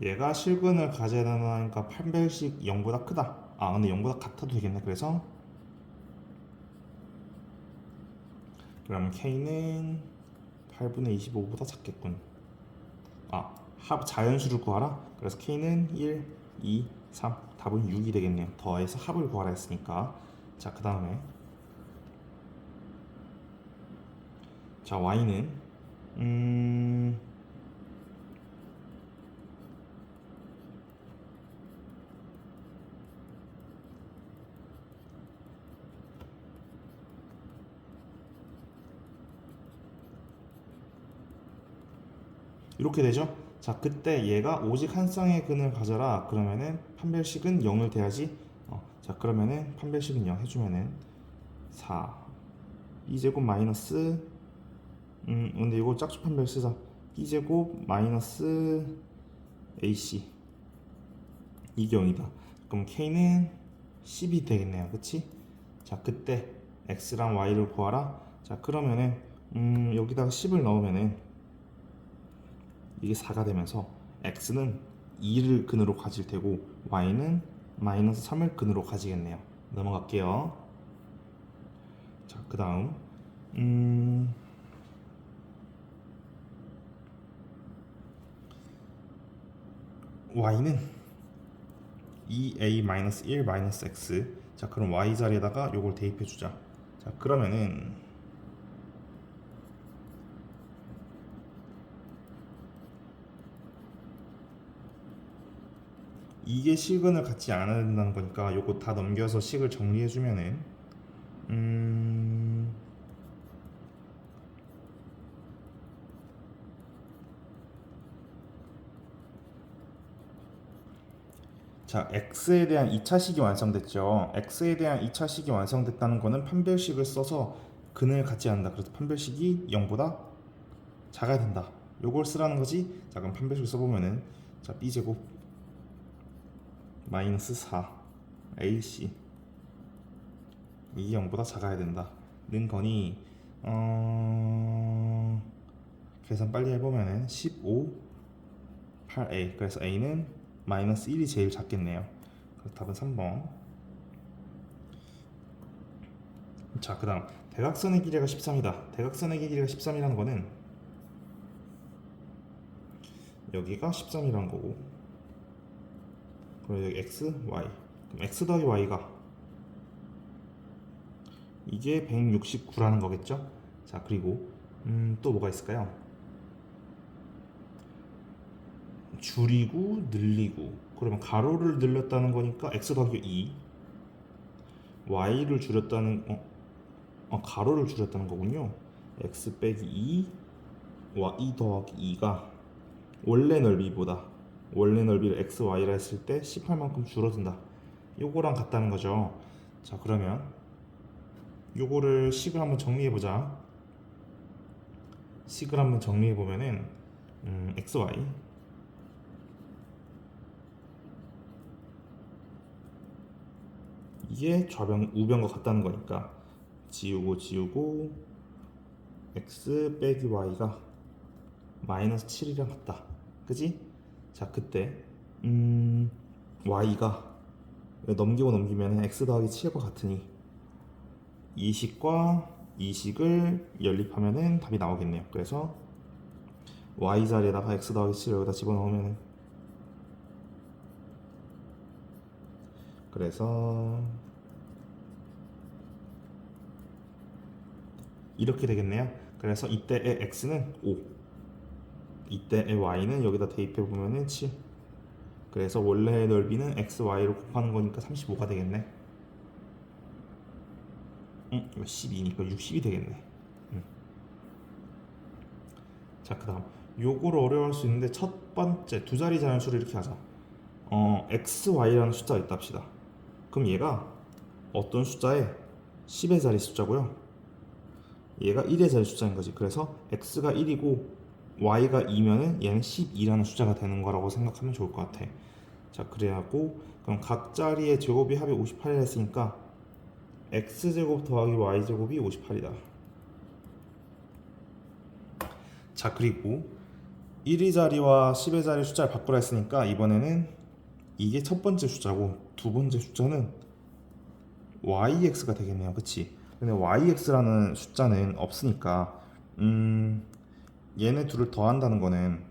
S1: 얘가 실근을 가져야 된다니까 판별식 0보다 크다. 아, 근데 0보다 같아도 되겠네. 그래서 그러면 K는 8분의 25보다 작겠군. 아, 합 자연수를 구하라. 그래서 K는 1, 2, 3. 답은 6이 되겠네요. 더해서 합을 구하라 했으니까. 자, 그 다음에 자, Y는 이렇게 되죠. 자, 그때 얘가 오직 한 쌍의 근을 가져라. 그러면은 판별식은 0을 돼야지. 자, 그러면은 판별식은 0 해주면은 4 b제곱 마이너스 근데 이거 짝수 판별 쓰자. b제곱 마이너스 ac 이게 0이다. 그럼 k는 10이 되겠네요. 그치? 자, 그때 x랑 y를 구하라. 자, 그러면은 여기다가 10을 넣으면은 이게 4가 되면서 x는 2를 근으로 가질 테고 y는 마이너스 3을 근으로 가지겠네요. 넘어갈게요. 자, 그 다음 y는 2a-1-x. 자, 그럼 y 자리에다가 요걸 대입해 주자. 자, 그러면은 이게 식은을 갖지 않아야 된다는 거니까 요거 다 넘겨서 식을 정리해 주면은 자, x에 대한 2차식이 완성됐죠. x에 대한 2차식이 완성됐다는 거는 판별식을 써서 근을 갖지 않는다. 그래서 판별식이 0보다 작아야 된다. 요걸 쓰라는 거지. 자, 그럼 판별식 써보면은 자, b제곱 마이너스 4 ac 이게 0보다 작아야 된다 는 거니 계산 빨리 해보면은 15 8a. 그래서 a는 마이너스 1이 제일 작겠네요. 그래서 답은 3번. 자, 그 다음 대각선의 길이가 13이다. 대각선의 길이가 13이라는 거는 여기가 13이라는 거고, 그리고 여기 x, y. 그럼 x 더하기 y가 이게 169라는 거겠죠. 자, 그리고 또 뭐가 있을까요? 줄이고 늘리고, 그러면 가로를 늘렸다는 거니까 x 더하기 2, y를 줄였다는 가로를 줄였다는 거군요. x 빼기 2, y 더하기 2가 원래 넓이를 x, y라 했을 때 18만큼 줄어든다. 요거랑 같다는 거죠. 자, 그러면 요거를 식을 한번 정리해 보자. 식을 한번 정리해 보면은 x, y 이게 좌변 우변과 같다는 거니까 지우고 x 빼기 y가 마이너스 7이랑 같다. 그지? 자, 그때 y가 넘기면 x 더하기 7과 같으니 이 식과 이 식을 연립하면은 답이 나오겠네요. 그래서 y 자리에다가 x 더하기 7을 여기다 집어넣으면 그래서 이렇게 되겠네요. 그래서 이때의 x는 5, 이때의 y는 여기다 대입해 보면은 7. 그래서 원래의 넓이는 x, y를 곱하는 거니까 35가 되겠네. 이거 12니까 60이 되겠네. 자, 그다음 요거를 어려워할 수 있는데 첫 번째 두 자리 자연수를 이렇게 하자. x, y라는 숫자가 있다 합시다. 그럼 얘가 어떤 숫자에 10의 자리 숫자고요. 얘가 1의 자리 숫자인 거지. 그래서 x가 1이고 y가 2면은 얘는 12라는 숫자가 되는 거라고 생각하면 좋을 것 같아. 자, 그래갖고 그럼 각 자리의 제곱이 합이 58이라 했으니까 x제곱 더하기 y제곱이 58이다. 자, 그리고 1의 자리와 10의 자리 숫자를 바꾸라 했으니까 이번에는 이게 첫 번째 숫자고 두 번째 숫자는 yx가 되겠네요. 그치? 근데 yx라는 숫자는 없으니까 얘네 둘을 더한다는 거는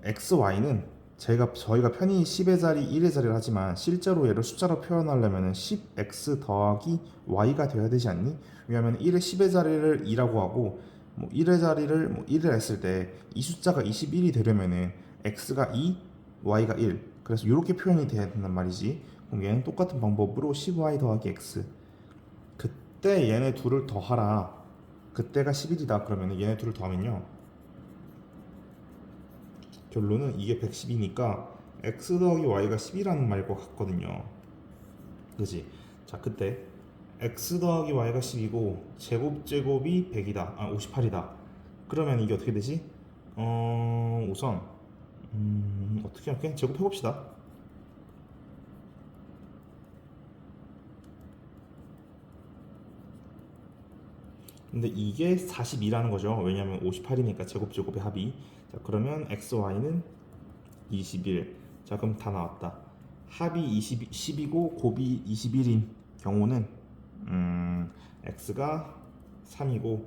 S1: x, y는 저희가 편히 10의 자리, 1의 자리를 하지만 실제로 얘를 숫자로 표현하려면 10x 더하기 y가 되어야 되지 않니? 왜냐하면 1의 10의 자리를 2라고 하고 뭐 1의 자리를 뭐 1을 했을 때 이 숫자가 21이 되려면은 x가 2, y가 1. 그래서 이렇게 표현이 돼야 된단 말이지. 그럼 얘는 똑같은 방법으로 10y 더하기 x. 그때 얘네 둘을 더하라. 그때가 11이다. 그러면 얘네 둘을 더하면요. 결론은 이게 110이니까 x 더하기 y가 10이라는 말과 같거든요. 그지? 자, 그때 x 더하기 y가 10이고 제곱이 100이다. 58이다. 그러면 이게 어떻게 되지? 우선 어떻게 할게? 제곱해 봅시다. 근데 이게 42라는 거죠. 왜냐면 58이니까 제곱의 합이. 자, 그러면 x, y는 21. 자, 그럼 다 나왔다. 합이 10이고 곱이 21인 경우는 x가 3이고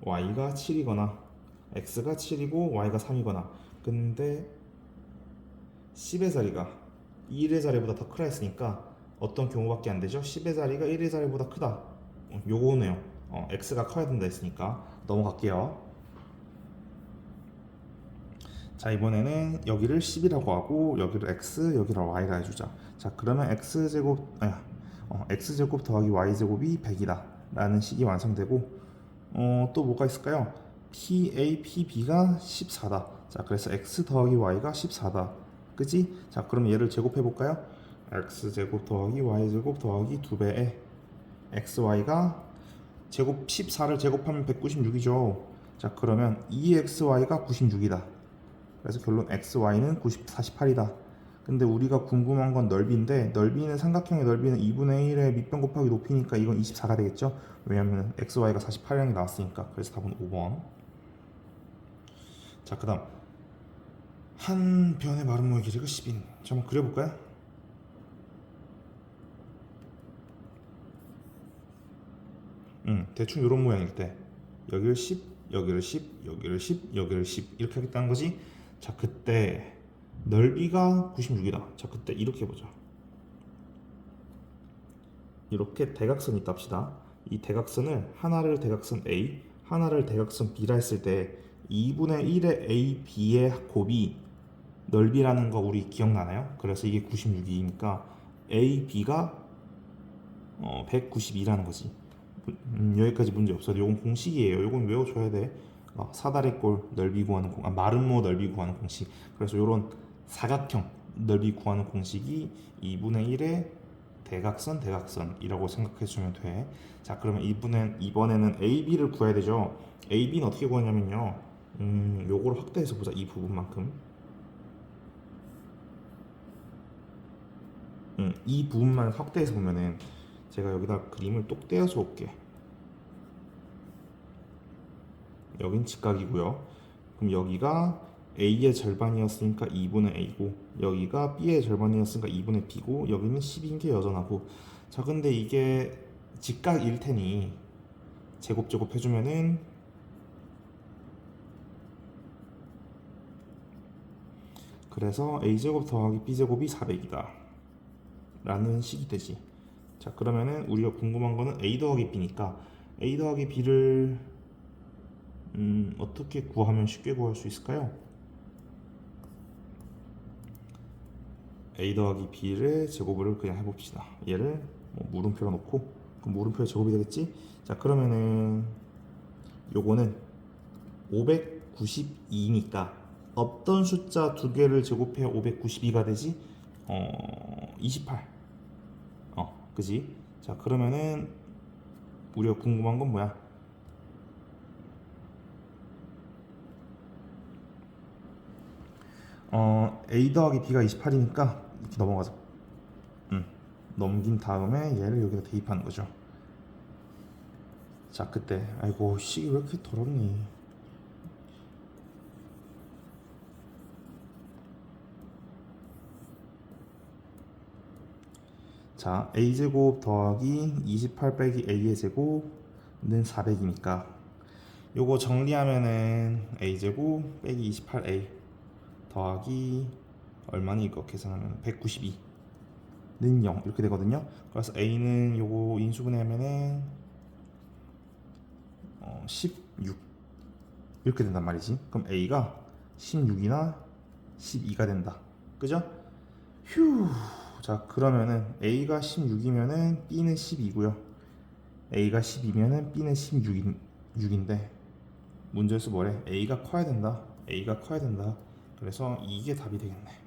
S1: y가 7이거나 x가 7이고 y가 3이거나 근데 10의 자리가 1의 자리보다 더 크다 했으니까 어떤 경우밖에 안 되죠? 10의 자리가 1의 자리보다 크다. 요거네요. x가 커야 된다 했으니까 넘어갈게요. 자, 이번에는 여기를 10이라고 하고 여기를 x, 여기를 y라 해주자. 자, 그러면 x제곱 더하기 y제곱이 100이다 라는 식이 완성되고 또 뭐가 있을까요? PA, PB가 14다. 자, 그래서 x 더하기 y가 14다. 그지? 자, 그럼 얘를 제곱해 볼까요? x제곱 더하기 y제곱 더하기 2배에 xy가 제곱 14를 제곱하면 196이죠. 자, 그러면 2xy가 96이다. 그래서 결론 xy는 48이다. 근데 우리가 궁금한 건 넓이인데 넓이는 삼각형의 넓이는 2분의 1의 밑변 곱하기 높이니까 이건 24가 되겠죠. 왜냐면 xy가 48이라는 게 나왔으니까. 그래서 답은 5번. 자, 그 다음 한 변의 마름모의 길이가 10인. 자, 한번 그려볼까요? 대충 이런 모양일 때 여기를 10, 여기를 10, 여기를 10, 여기를 10 이렇게 하겠다는 거지. 자, 그때 넓이가 96이다. 자, 그때 이렇게 해보자. 이렇게 대각선이 있다 합시다. 이 대각선을 하나를 대각선 A, 하나를 대각선 B라 했을 때 2분의 1의 A, B의 곱이 넓이라는 거 우리 기억나나요? 그래서 이게 96이니까 A, B가 192라는 거지. 여기까지 문제 없어. 이건 공식이에요. 이건 외워줘야 돼. 사다리꼴 넓이 구하는 마름모 넓이 구하는 공식. 그래서 이런 사각형 넓이 구하는 공식이 2분의 1의 대각선이라고 생각해 주면 돼. 자, 그러면 이번에는 AB를 구해야 되죠. AB는 어떻게 구하냐면요. 요거를 확대해서 보자. 이 부분만큼. 이 부분만 확대해서 보면은 제가 여기다 그림을 똑 떼어서 올게. 여긴 직각이고요. 그럼 여기가 A의 절반이었으니까 2분의 A고 여기가 B의 절반이었으니까 2분의 B고 여기는 10인 게 여전하고. 자, 근데 이게 직각일 테니 제곱 해주면은 그래서 A제곱 더하기 B제곱이 400이다. 라는 식이 되지. 자, 그러면은 우리가 궁금한 거는 a 더하기 b니까 a 더하기 b를 어떻게 구하면 쉽게 구할 수 있을까요? a 더하기 b를 제곱을 그냥 해봅시다. 얘를 뭐 물음표로 놓고 그럼 물음표의 제곱이 되겠지? 자, 그러면은 요거는 592니까 어떤 숫자 두 개를 제곱해야 592가 되지? 28. 그지? 자, 그러면은 우리가 궁금한 건 뭐야? a 더하기 b가 28이니까 이렇게 넘어가자. 넘긴 다음에 얘를 여기다 대입하는 거죠. 자, 그때 아이고 식이 왜 이렇게 더럽니? 자, a제곱 더하기 28 빼기 a의 제곱은 400이니까 요거 정리하면은 a제곱 빼기 28a 더하기 얼마니 이거 계산하면 192는 0 이렇게 되거든요. 그래서 a는 요거 인수분해하면은 16 이렇게 된단 말이지. 그럼 a가 16이나 12가 된다. 그죠? 휴. 자, 그러면은 a가 16이면은 b는 12고요. a가 12면은 b는 16인데 문제에서 뭐래? a가 커야 된다. a가 커야 된다. 그래서 이게 답이 되겠네.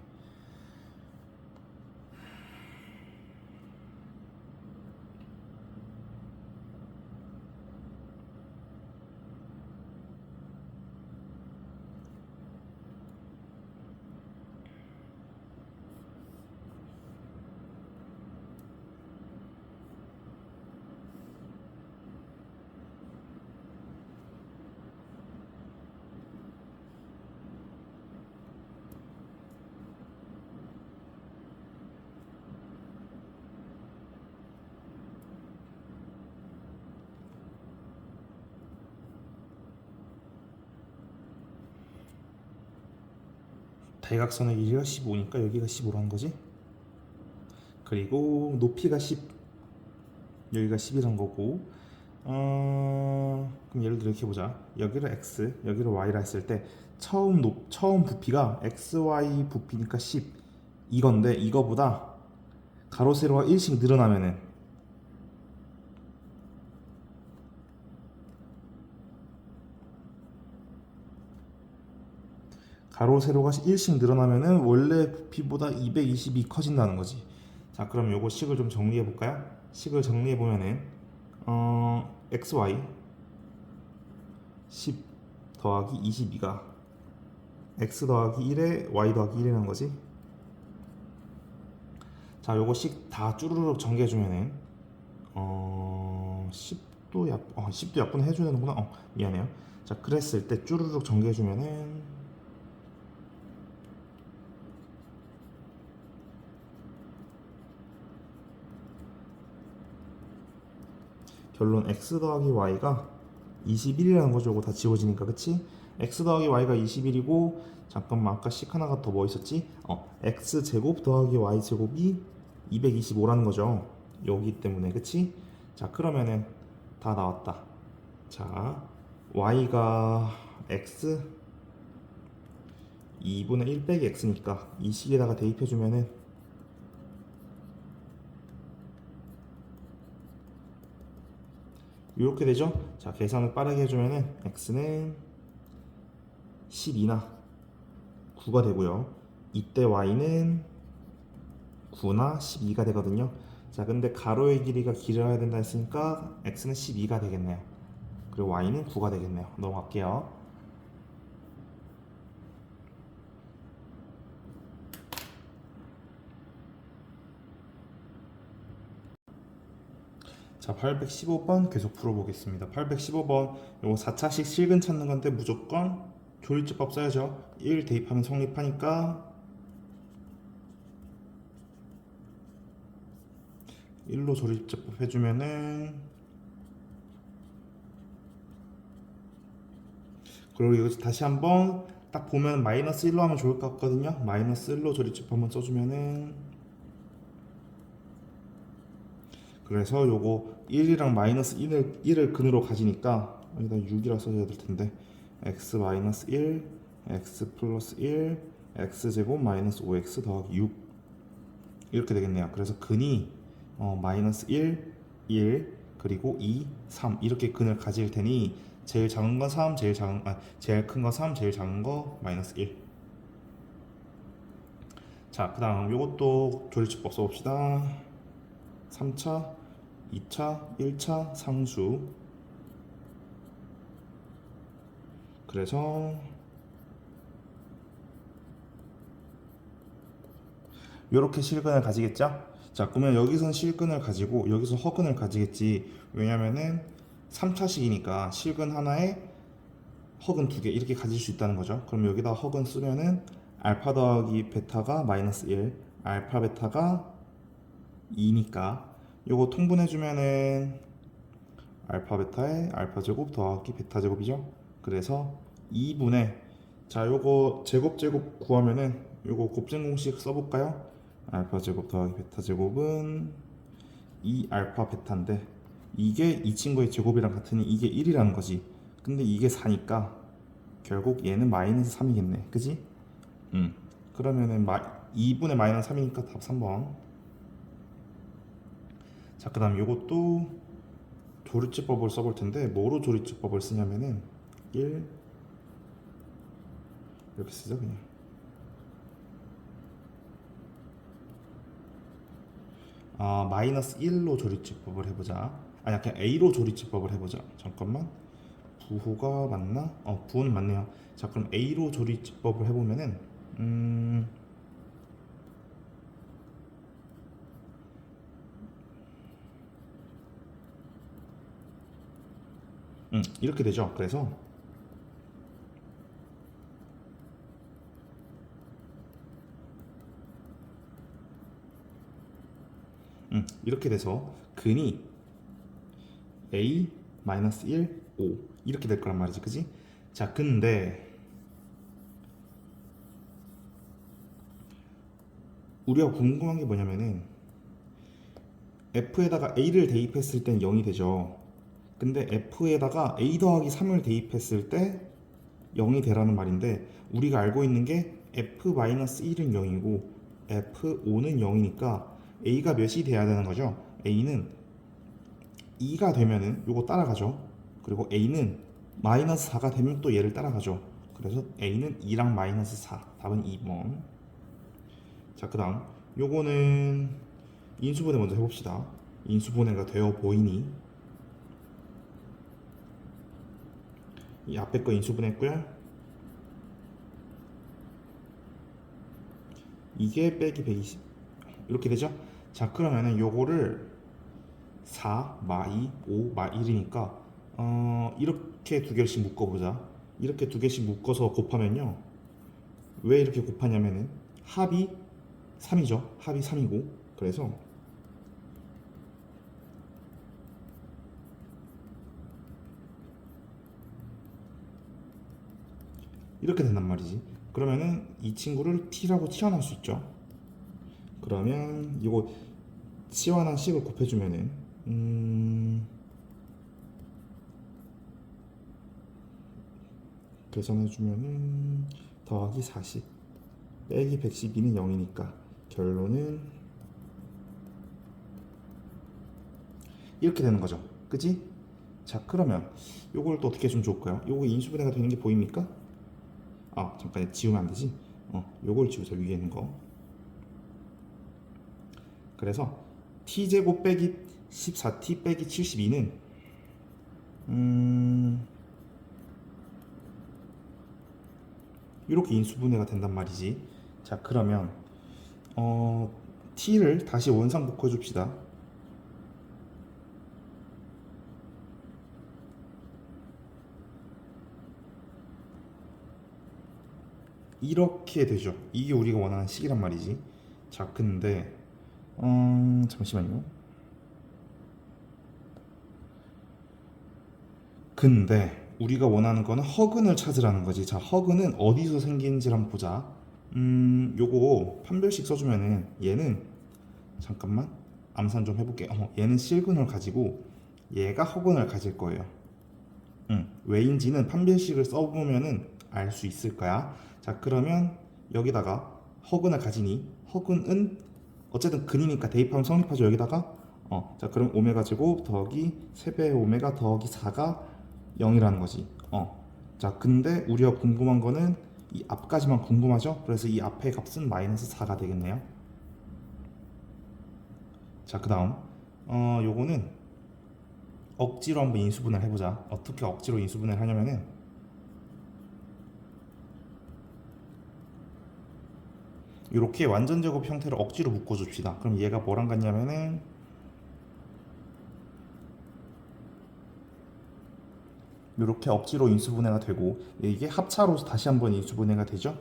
S1: 대각선의 길이가 15니까 여기가 15라는 거지. 그리고 높이가 10, 여기가 10이란 거고. 그럼 예를 들어 이렇게 보자. 여기를 x, 여기를 y라 했을 때 처음 부피가 xy 부피니까 10 이건데 이거보다 가로 세로가 1씩 늘어나면은 가로 세로가 1씩 늘어나면은 원래 부피보다 220이 커진다는 거지. 자, 그럼 요거 식을 좀 정리해 볼까요? 식을 정리해 보면은 xy 10 더하기 22가 x 더하기 1에 y 더하기 1이라는 거지. 자, 요거씩 다 쭈루룩 정리해 주면은 10도 약분 해줘야 되는구나. 미안해요. 자, 그랬을 때 쭈루룩 정리해 주면은 결론 x 더하기 y가 21이라는 거죠. 이거 다 지워지니까, 그치? x 더하기 y가 21이고, 잠깐만, 아까 식 하나가 더 뭐 있었지? x 제곱 더하기 y 제곱이 225라는 거죠. 여기 때문에, 그치? 자, 그러면은 다 나왔다. 자, y가 x 2분의 1 빼기 x니까 이 식에다가 대입해주면은 이렇게 되죠. 자, 계산을 빠르게 해주면은 x는 12나 9가 되고요. 이때 y는 9나 12가 되거든요. 자, 근데 가로의 길이가 길어야 된다 했으니까 x는 12가 되겠네요. 그리고 y는 9가 되겠네요. 넘어갈게요. 자, 815번 계속 풀어보겠습니다. 815번 요거 4차식 실근 찾는 건데 무조건 조리제법 써야죠. 1 대입하면 성립하니까 1로 조리제법 해주면은, 그리고 이거 다시 한번 딱 보면 마이너스 1로 하면 좋을 것 같거든요. 마이너스 1로 조리제법 한번 써주면은 그래서 요거 1이랑 마이너스 1을 근으로 가지니까 여기다 6이라 써줘야 될 텐데 x 마이너스 1, x 플러스 1, x제곱 마이너스 5x 더하기 6 이렇게 되겠네요. 그래서 근이 마이너스 1, 1 그리고 2, 3 이렇게 근을 가질 테니 제일 작은 건 3, 제일 큰 거 3, 제일 작은 거 마이너스 1. 자, 그 다음 요것도 조리치법 써봅시다. 3차, 2차, 1차 상수. 그래서 이렇게 실근을 가지겠죠? 자, 그러면 여기선 실근을 가지고 여기서 허근을 가지겠지. 왜냐면은 3차식이니까 실근 하나에 허근 두 개 이렇게 가질 수 있다는 거죠. 그럼 여기다 허근 쓰면은 알파 더하기 베타가 마이너스 1, 알파 베타가 2니까 요거 통분해주면은 알파 베타에 알파 제곱 더하기 베타 제곱이죠. 그래서 2분의 자 요거 제곱 구하면은 요거 곱셈 공식 써볼까요? 알파 제곱 더하기 베타 제곱은 2 알파 베타인데 이게 이 친구의 제곱이랑 같으니 이게 1이라는 거지. 근데 이게 4니까 결국 얘는 마이너스 3이겠네. 그지? 그러면은 2분의 마이너스 3이니까 답 3번. 자, 그 다음 요것도 조리치법을 써볼 텐데 뭐로 조리치법을 쓰냐면은 1 이렇게 쓰죠 그냥. 마이너스 1로 조리치법을 해보자. 아니 그냥 A로 조리치법을 해보자. 잠깐만 부호가 맞나? 부호는 맞네요. 자 그럼 A로 조리치법을 해보면은 이렇게 되죠. 그래서 이렇게 돼서 근이 A 마이너스 1, 5 이렇게 될 거란 말이지, 그지? 자, 근데 우리가 궁금한 게 뭐냐면은 F에다가 A를 대입했을 땐 0이 되죠. 근데 F에다가 A 더하기 3을 대입했을 때 0이 되라는 말인데 우리가 알고 있는 게 F-1은 0이고 F5는 0이니까 A가 몇이 돼야 되는 거죠? A는 2가 되면은 요거 따라가죠. 그리고 A는 마이너스 4가 되면 또 얘를 따라가죠. 그래서 A는 2랑 마이너스 4. 답은 2번. 자, 그 다음 요거는 인수분해 먼저 해봅시다. 인수분해가 되어 보이니 이 앞에 거 인수분해했고요. 이게 빼기 120 이렇게 되죠. 자, 그러면은 요거를 4, 마 2, 5, 마 1이니까 이렇게 두 개씩 묶어보자. 이렇게 두 개씩 묶어서 곱하면요. 왜 이렇게 곱하냐면은 합이 3이죠. 합이 3이고 그래서 이렇게 된단 말이지. 그러면은 이 친구를 t라고 치환할 수 있죠. 그러면 이거 치환한 식을 곱해주면은 계산해주면은 더하기 40 빼기 112는 0이니까 결론은 이렇게 되는 거죠. 그지? 자, 그러면 요걸 또 어떻게 해주면 좋을까요? 요거 인수분해가 되는 게 보입니까? 잠깐 지우면 안 되지? 요걸 지우자. 위에 있는 거. 그래서 t제곱 빼기 14t 빼기 72는 이렇게 인수분해가 된단 말이지. 자, 그러면 t를 다시 원상복구해 줍시다. 이렇게 되죠. 이게 우리가 원하는 식이란 말이지. 자, 근데 잠시만요. 근데 우리가 원하는 거는 허근을 찾으라는 거지. 자, 허근은 어디서 생기는지 한번 보자. 요거 판별식 써주면은 얘는 잠깐만 암산 좀 해볼게. 얘는 실근을 가지고 얘가 허근을 가질 거예요. 왜인지는 판별식을 써보면은 알 수 있을 거야. 자, 그러면 여기다가 허근을 가지니 허근은 어쨌든 근이니까 대입하면 성립하죠. 여기다가 자, 그럼 오메가 제곱 더하기 3배의 오메가 더하기 4가 0이라는 거지. 자, 근데 우리가 궁금한 거는 이 앞까지만 궁금하죠? 그래서 이 앞의 값은 마이너스 4가 되겠네요. 자, 그 다음 요거는 억지로 한번 인수분해를 해보자. 어떻게 억지로 인수분해를 하냐면은 이렇게 완전 제곱 형태를 억지로 묶어줍시다. 그럼 얘가 뭐랑 같냐면은 이렇게 억지로 인수분해가 되고 이게 합차로 다시 한번 인수분해가 되죠.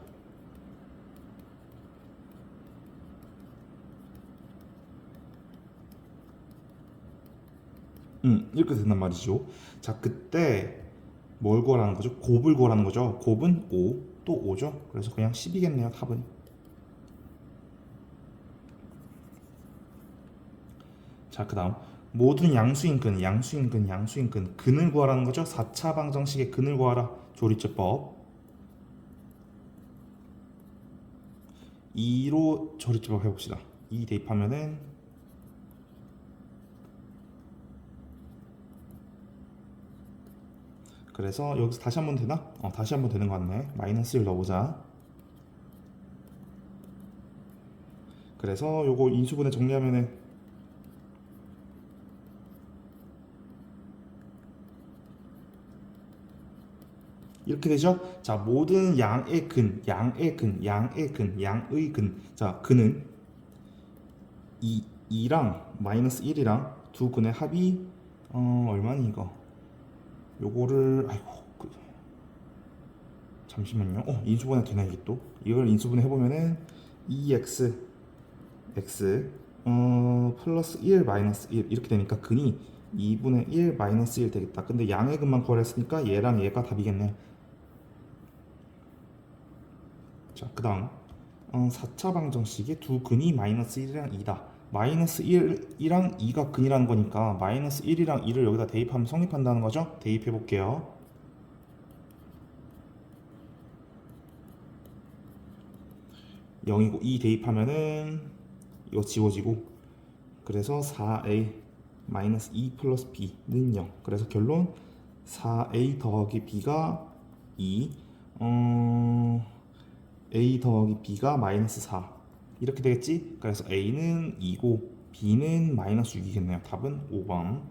S1: 이렇게 된단 말이죠. 자, 그때 뭘 구하라는 거죠? 곱을 구하라는 거죠. 곱은 5, 또 5죠. 그래서 그냥 10이겠네요, 답은. 자, 그 다음 모든 양수인 근 근을 구하라는 거죠. 4차 방정식의 근을 구하라. 조리제법 2로 조리제법 해봅시다. 2 대입하면은 그래서 여기서 다시 한번 되나? 다시 한번 되는 것 같네. 마이너스 1 넣어보자. 그래서 요거 인수분해 정리하면은 이렇게 되죠. 자, 모든 양의 근, 양의 근. 자, 근은 2랑 마이너스 1이랑 두 근의 합이 얼마니 이거? 요거를 잠시만요. 인수분해 되나 이게 또? 이걸 인수분해 해보면은 2x x 플러스 1 마이너스 1 이렇게 되니까 근이 2분의 1 마이너스 1 되겠다. 근데 양의 근만 구하라 했으니까 얘랑 얘가 답이겠네. 자, 그 다음 4차 방정식의 두 근이 마이너스 1이랑 2다. 마이너스 1이랑 2가 근이라는 거니까 마이너스 1이랑 2를 여기다 대입하면 성립한다는 거죠? 대입해 볼게요. 0이고 2 대입하면은 이거 지워지고 그래서 4a 마이너스 2 플러스 b는 0. 그래서 결론 4a 더하기 b가 2 a 더하기 b가 마이너스 4 이렇게 되겠지? 그래서 a는 2고 b는 마이너스 6이겠네요. 답은 5번.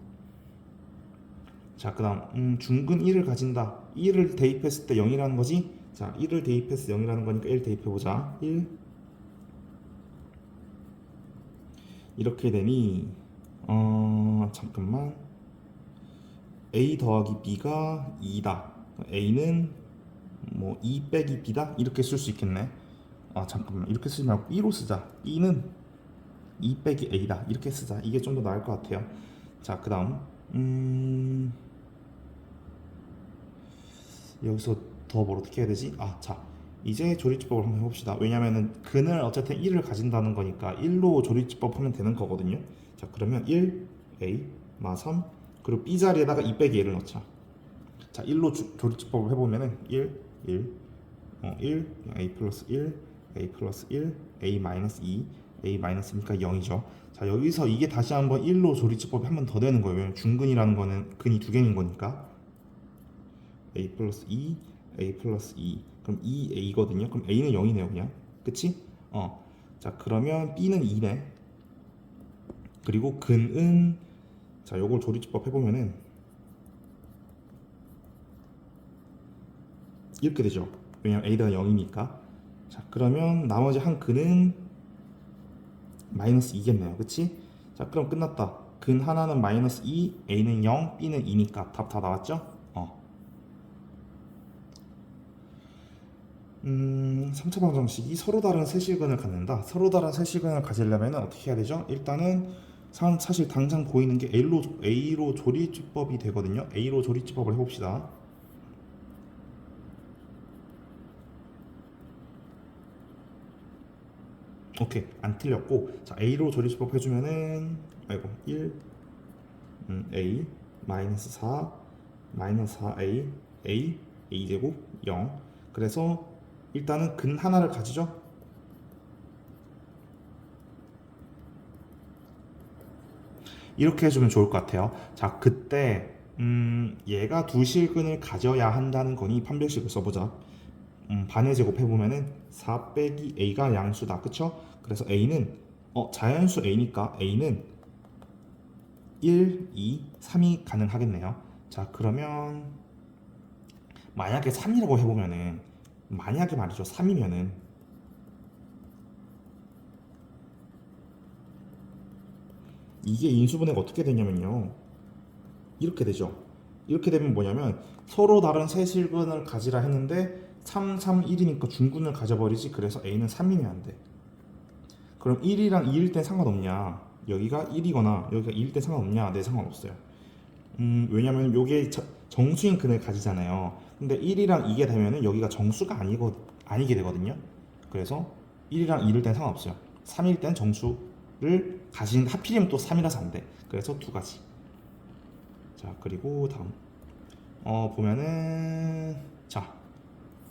S1: 자, 그 다음 중근 1을 가진다. 1을 대입했을 때 0이라는 거지? 자, 1을 대입했을 때 0이라는 거니까 1 대입해보자. 1 이렇게 되니 잠깐만 a 더하기 b가 2다. a는 뭐 2 빼기 b다? 이렇게 쓸 수 있겠네. 잠깐만 이렇게 쓰지 말고 b로 쓰자. b는 2 빼기 a다. 이렇게 쓰자. 이게 좀 더 나을 것 같아요. 자, 그 다음 여기서 더 뭘 어떻게 해야 되지? 자, 이제 조리집법을 한번 해봅시다. 왜냐면은 근을 어쨌든 1을 가진다는 거니까 1로 조리집법 하면 되는 거거든요. 자, 그러면 1 a 마 3 그리고 b 자리에다가 2 빼기 a를 넣자. 자, 1로 조리집법을 해보면은 1 a 플러스 1 a 플러스 1 a 마이너스 2 a 마이너스니까 0이죠. 자, 여기서 이게 다시 한번 1로 조리집법이 한 번 더 되는 거예요. 왜냐면 중근이라는 거는 근이 두 개인 거니까 a 플러스 2 a 플러스 2 그럼 2a거든요. 그럼 a는 0이네요 그냥. 그치? 자, 그러면 b는 2네. 그리고 근은 자, 요걸 조리집법 해보면은 이렇게 되죠. 왜냐면 a가 0이니까. 자, 그러면 나머지 한 근은 마이너스 2겠네요. 그치? 자, 그럼 끝났다. 근 하나는 마이너스 2, a는 0, b는 2니까 답 다 나왔죠? 3차 방정식이 서로 다른 세실근을 갖는다. 서로 다른 세실근을 가지려면 어떻게 해야 되죠? 일단은 사실 당장 보이는 게 A로 조리집법이 되거든요. A로 조리집법을 해봅시다. 오케이, 안 틀렸고. 자, a로 조립수법 해주면은 아이고 1 a 마이너스 4 마이너스 4a a 제곱 0. 그래서 일단은 근 하나를 가지죠. 이렇게 해주면 좋을 것 같아요. 자, 그때 얘가 두 실근을 가져야 한다는 거니 판별식을 써보자. 반의 제곱 해보면은 4 빼기 a가 양수다, 그쵸? 그래서 a는 자연수 a니까 a는 1, 2, 3이 가능하겠네요. 자, 그러면 만약에 3이라고 해보면은, 만약에 말이죠, 3이면은 이게 인수분해가 어떻게 되냐면요, 이렇게 되죠. 이렇게 되면 뭐냐면 서로 다른 세 실근을 가지라 했는데 3, 3, 1이니까 중근을 가져버리지. 그래서 a는 3이면 안 돼. 그럼 1이랑 2일 땐 상관없냐? 여기가 1이거나 여기가 2일 땐 상관없냐? 네, 상관없어요. 왜냐면 요게 정수인 근을 가지잖아요. 근데 1이랑 2게 되면은 여기가 정수가 아니게 되거든요. 그래서 1이랑 2일 땐 상관없어요. 3일 땐 정수를 가진, 하필이면 또 3이라서 안 돼. 그래서 두 가지. 자, 그리고 다음 보면은, 자,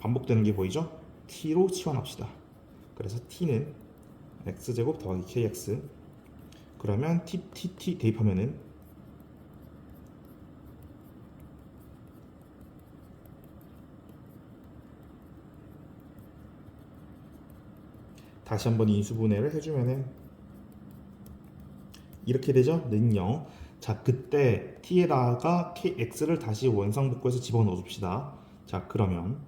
S1: 반복되는 게 보이죠? t로 치환합시다. 그래서 t는 x제곱 더하기 kx. 그러면 t 대입하면은 다시 한번 인수분해를 해주면은 이렇게 되죠? 는 0. 자, 그때 t에다가 kx를 다시 원상복구해서 집어넣어 줍시다. 자, 그러면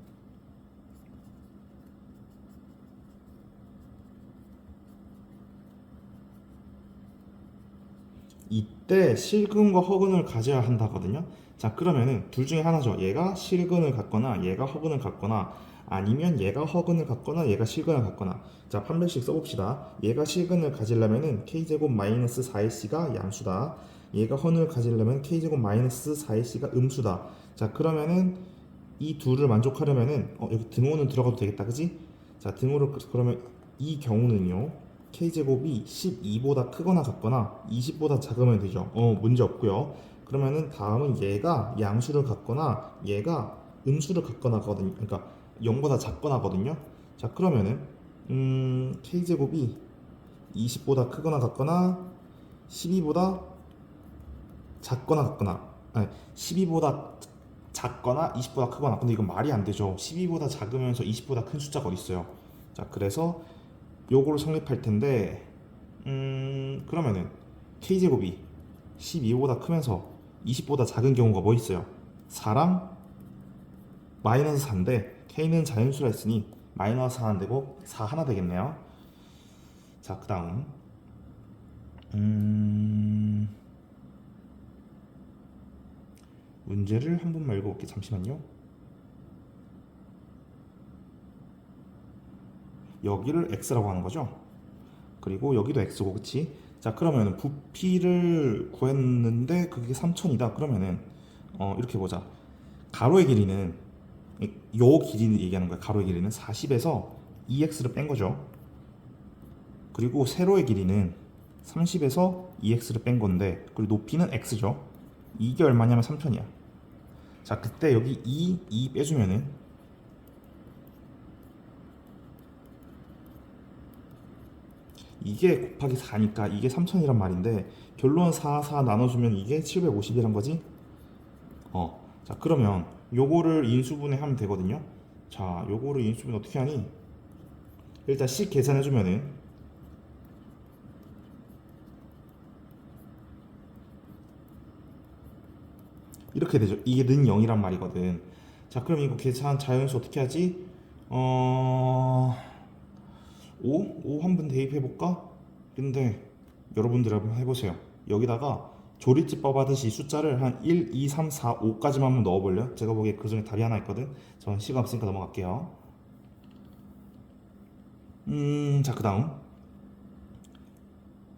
S1: 이때 실근과 허근을 가져야 한다거든요. 자, 그러면은 둘 중에 하나죠. 얘가 실근을 갖거나 얘가 허근을 갖거나, 아니면 얘가 허근을 갖거나 얘가 실근을 갖거나. 자, 판별식 써봅시다. 얘가 실근을 가지려면은 k제곱 마이너스 4ac가 양수다. 얘가 허근을 가지려면 k제곱 마이너스 4ac가 음수다. 자, 그러면은 이 둘을 만족하려면은 여기 등호는 들어가도 되겠다, 그지? 자, 등호를 그러면 이 경우는요, k제곱이 12보다 크거나 같거나 20보다 작으면 되죠. 문제 없고요. 그러면은 다음은 얘가 양수를 갖거나 얘가 음수를 갖거나 하거든요. 그러니까 0보다 작거나 하거든요. 자, 그러면은 k제곱이 20보다 크거나 같거나 12보다 작거나 같거나, 아니 12보다 작거나 20보다 크거나. 근데 이건 말이 안 되죠. 12보다 작으면서 20보다 큰 숫자가 어디 있어요. 자, 그래서 요거를 성립할 텐데, 그러면은 k제곱이 12보다 크면서 20보다 작은 경우가 뭐 있어요? 4랑 마이너스 4인데 k는 자연수라 했으니 마이너스 4안 되고 4 하나 되겠네요. 자, 그 다음 문제를 한 번만 읽어볼게요. 잠시만요. 여기를 x라고 하는 거죠. 그리고 여기도 x고, 그치? 자, 그러면 부피를 구했는데 그게 3000이다. 그러면은 이렇게 보자. 가로의 길이는, 요 길이를 얘기하는 거야. 가로의 길이는 40에서 2x를 뺀 거죠. 그리고 세로의 길이는 30에서 2x를 뺀 건데, 그리고 높이는 x죠. 이게 얼마냐면 3000이야. 자, 그때 여기 2 빼주면은 이게 곱하기 4니까 이게 3000이란 말인데, 결론 4 나눠주면 이게 750이란 거지. 자, 그러면 요거를 인수분해 하면 되거든요. 자, 요거를 인수분해 어떻게 하니? 일단 식 계산해주면은 이렇게 되죠. 이게 는 0이란 말이거든. 자, 그럼 이거 계산 자연수 어떻게 하지? 5 한번 대입해볼까? 근데 여러분들 한번 해보세요. 여기다가 조리집법 하듯이 숫자를 한 1, 2, 3, 4, 5까지만 한번 넣어볼래요? 제가 보기에 그 중에 답이 하나 있거든. 전 시간 없으니까 넘어갈게요. 자, 그 다음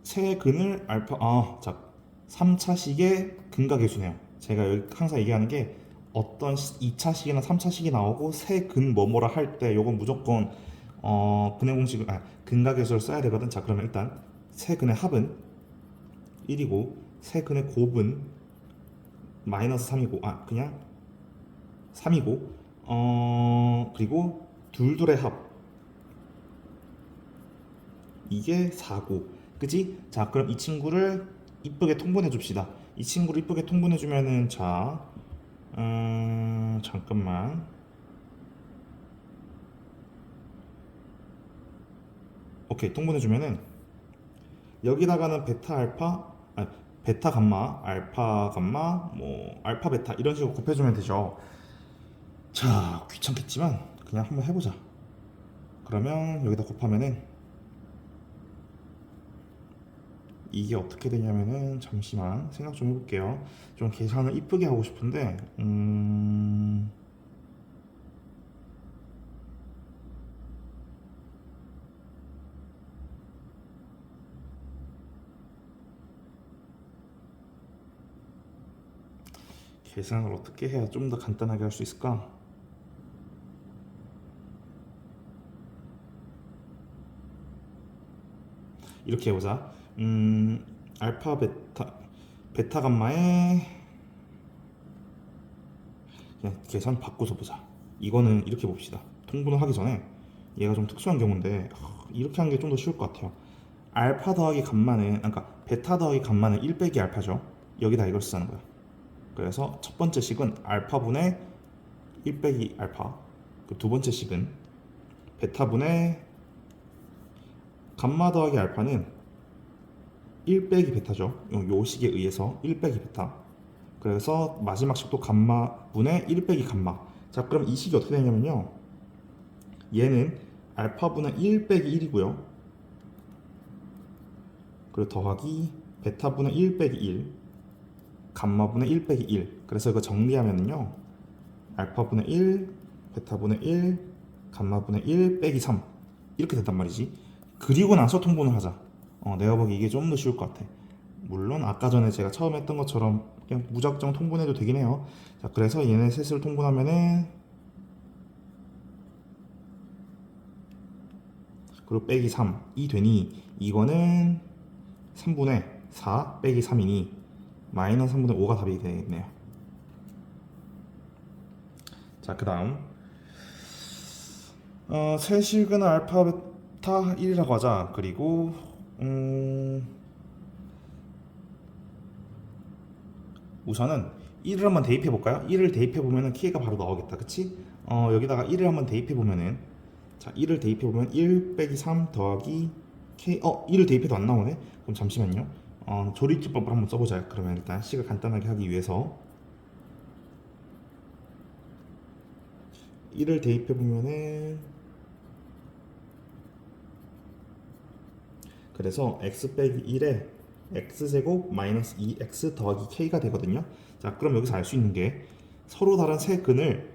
S1: 세 근을 알파, 자, 3차식의 근각계수네요. 제가 여기 항상 얘기하는 게, 어떤 2차식이나 3차식이 나오고 세 근 뭐뭐라 할 때 요건 무조건 근의 공식을 근과 계수를 써야 되거든. 자, 그러면 일단 세 근의 합은 1이고 세 근의 곱은 마이너스 3이고 그냥 3이고 그리고 둘둘의 합 이게 4고 그지? 자, 그럼 이 친구를 이쁘게 통분해 줍시다. 이 친구를 이쁘게 통분해 주면은 자 잠깐만. 오케이, 통분해 주면은 여기다가는 베타 알파 베타 감마 알파 감마 뭐 알파 베타 이런 식으로 곱해주면 되죠. 자, 귀찮겠지만 그냥 한번 해보자. 그러면 여기다 곱하면은 이게 어떻게 되냐면은 잠시만 생각 좀 해볼게요. 좀 계산을 이쁘게 하고 싶은데 계산을 어떻게 해야 좀 더 간단하게 할 수 있을까? 이렇게 해보자. 알파 베타 감마에 그냥 계산 바꿔서 보자. 이거는 이렇게 봅시다. 통분을 하기 전에 얘가 좀 특수한 경우인데 이렇게 하는 게 좀 더 쉬울 것 같아요. 알파 더하기 감마는 그러니까 베타 더하기 감마는 1 빼기 알파죠. 여기다 이걸 쓰자는 거야. 그래서 첫 번째 식은 알파분의 1 빼기 알파, 그 두 번째 식은 베타분의 감마 더하기 알파는 1 빼기 베타죠. 요 식에 의해서 1 빼기 베타. 그래서 마지막 식도 감마분의 1 빼기 감마. 자, 그럼 이 식이 어떻게 되냐면요. 얘는 알파분의 1 빼기 1이고요. 그리고 더하기 베타분의 1 빼기 1, 감마분의 1 빼기 1. 그래서 이거 정리하면요. 알파분의 1, 베타분의 1, 감마분의 1 빼기 3. 이렇게 된단 말이지. 그리고 나서 통분을 하자. 내가 보기 이게 좀 더 쉬울 것 같아. 물론 아까 전에 제가 처음 했던 것처럼 그냥 무작정 통분해도 되긴 해요. 자, 그래서 얘네 셋을 통분하면은 그리고 빼기 3이 되니 이거는 3분의 4 빼기 3이니 마이너스 3분의 5가 답이 되겠네요. 자, 그 다음 세실근 알파 베타 1이라고 하자. 그리고 우선은 1을 한번 대입해 볼까요? 1을 대입해 보면은 K가 바로 나오겠다. 그치? 여기다가 1을 한번 대입해 보면은 자, 1을 대입해 보면 1 빼기 3 더하기 K 1을 대입해도 안 나오네? 그럼 잠시만요. 조리기법을 한번 써보자. 그러면 일단 식을 간단하게 하기 위해서 1을 대입해 보면은 그래서 x 빼기 1에 x제곱 마이너스 2x 더하기 k가 되거든요. 자, 그럼 여기서 알 수 있는 게 서로 다른 세 근을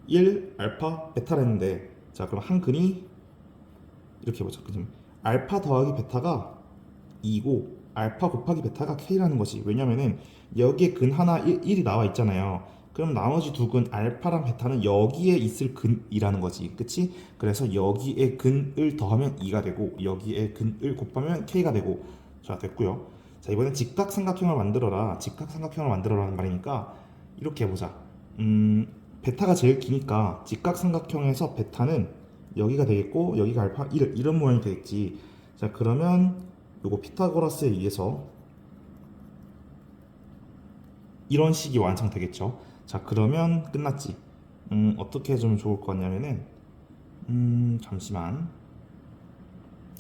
S1: 1 알파 베타라 했는데 자, 그럼 한 근이 이렇게 해보자. 그럼 알파 더하기 베타가 2고 알파 곱하기 베타가 k라는 거지. 왜냐면은 여기에 근 하나 1이 나와 있잖아요. 그럼 나머지 두 근 알파랑 베타는 여기에 있을 근이라는 거지. 그치? 그래서 여기에 근을 더하면 2가 되고 여기에 근을 곱하면 k가 되고 자, 됐고요. 자, 이번엔 직각삼각형을 만들어라. 직각삼각형을 만들어라는 말이니까 이렇게 해보자. 베타가 제일 기니까 직각삼각형에서 베타는 여기가 되겠고 여기가 알파 이런 모양이 되겠지. 자, 그러면 요거 피타고라스에 의해서 이런 식이 완성되겠죠. 자, 그러면 끝났지. 어떻게 해주면 좋을 것 같냐면은 잠시만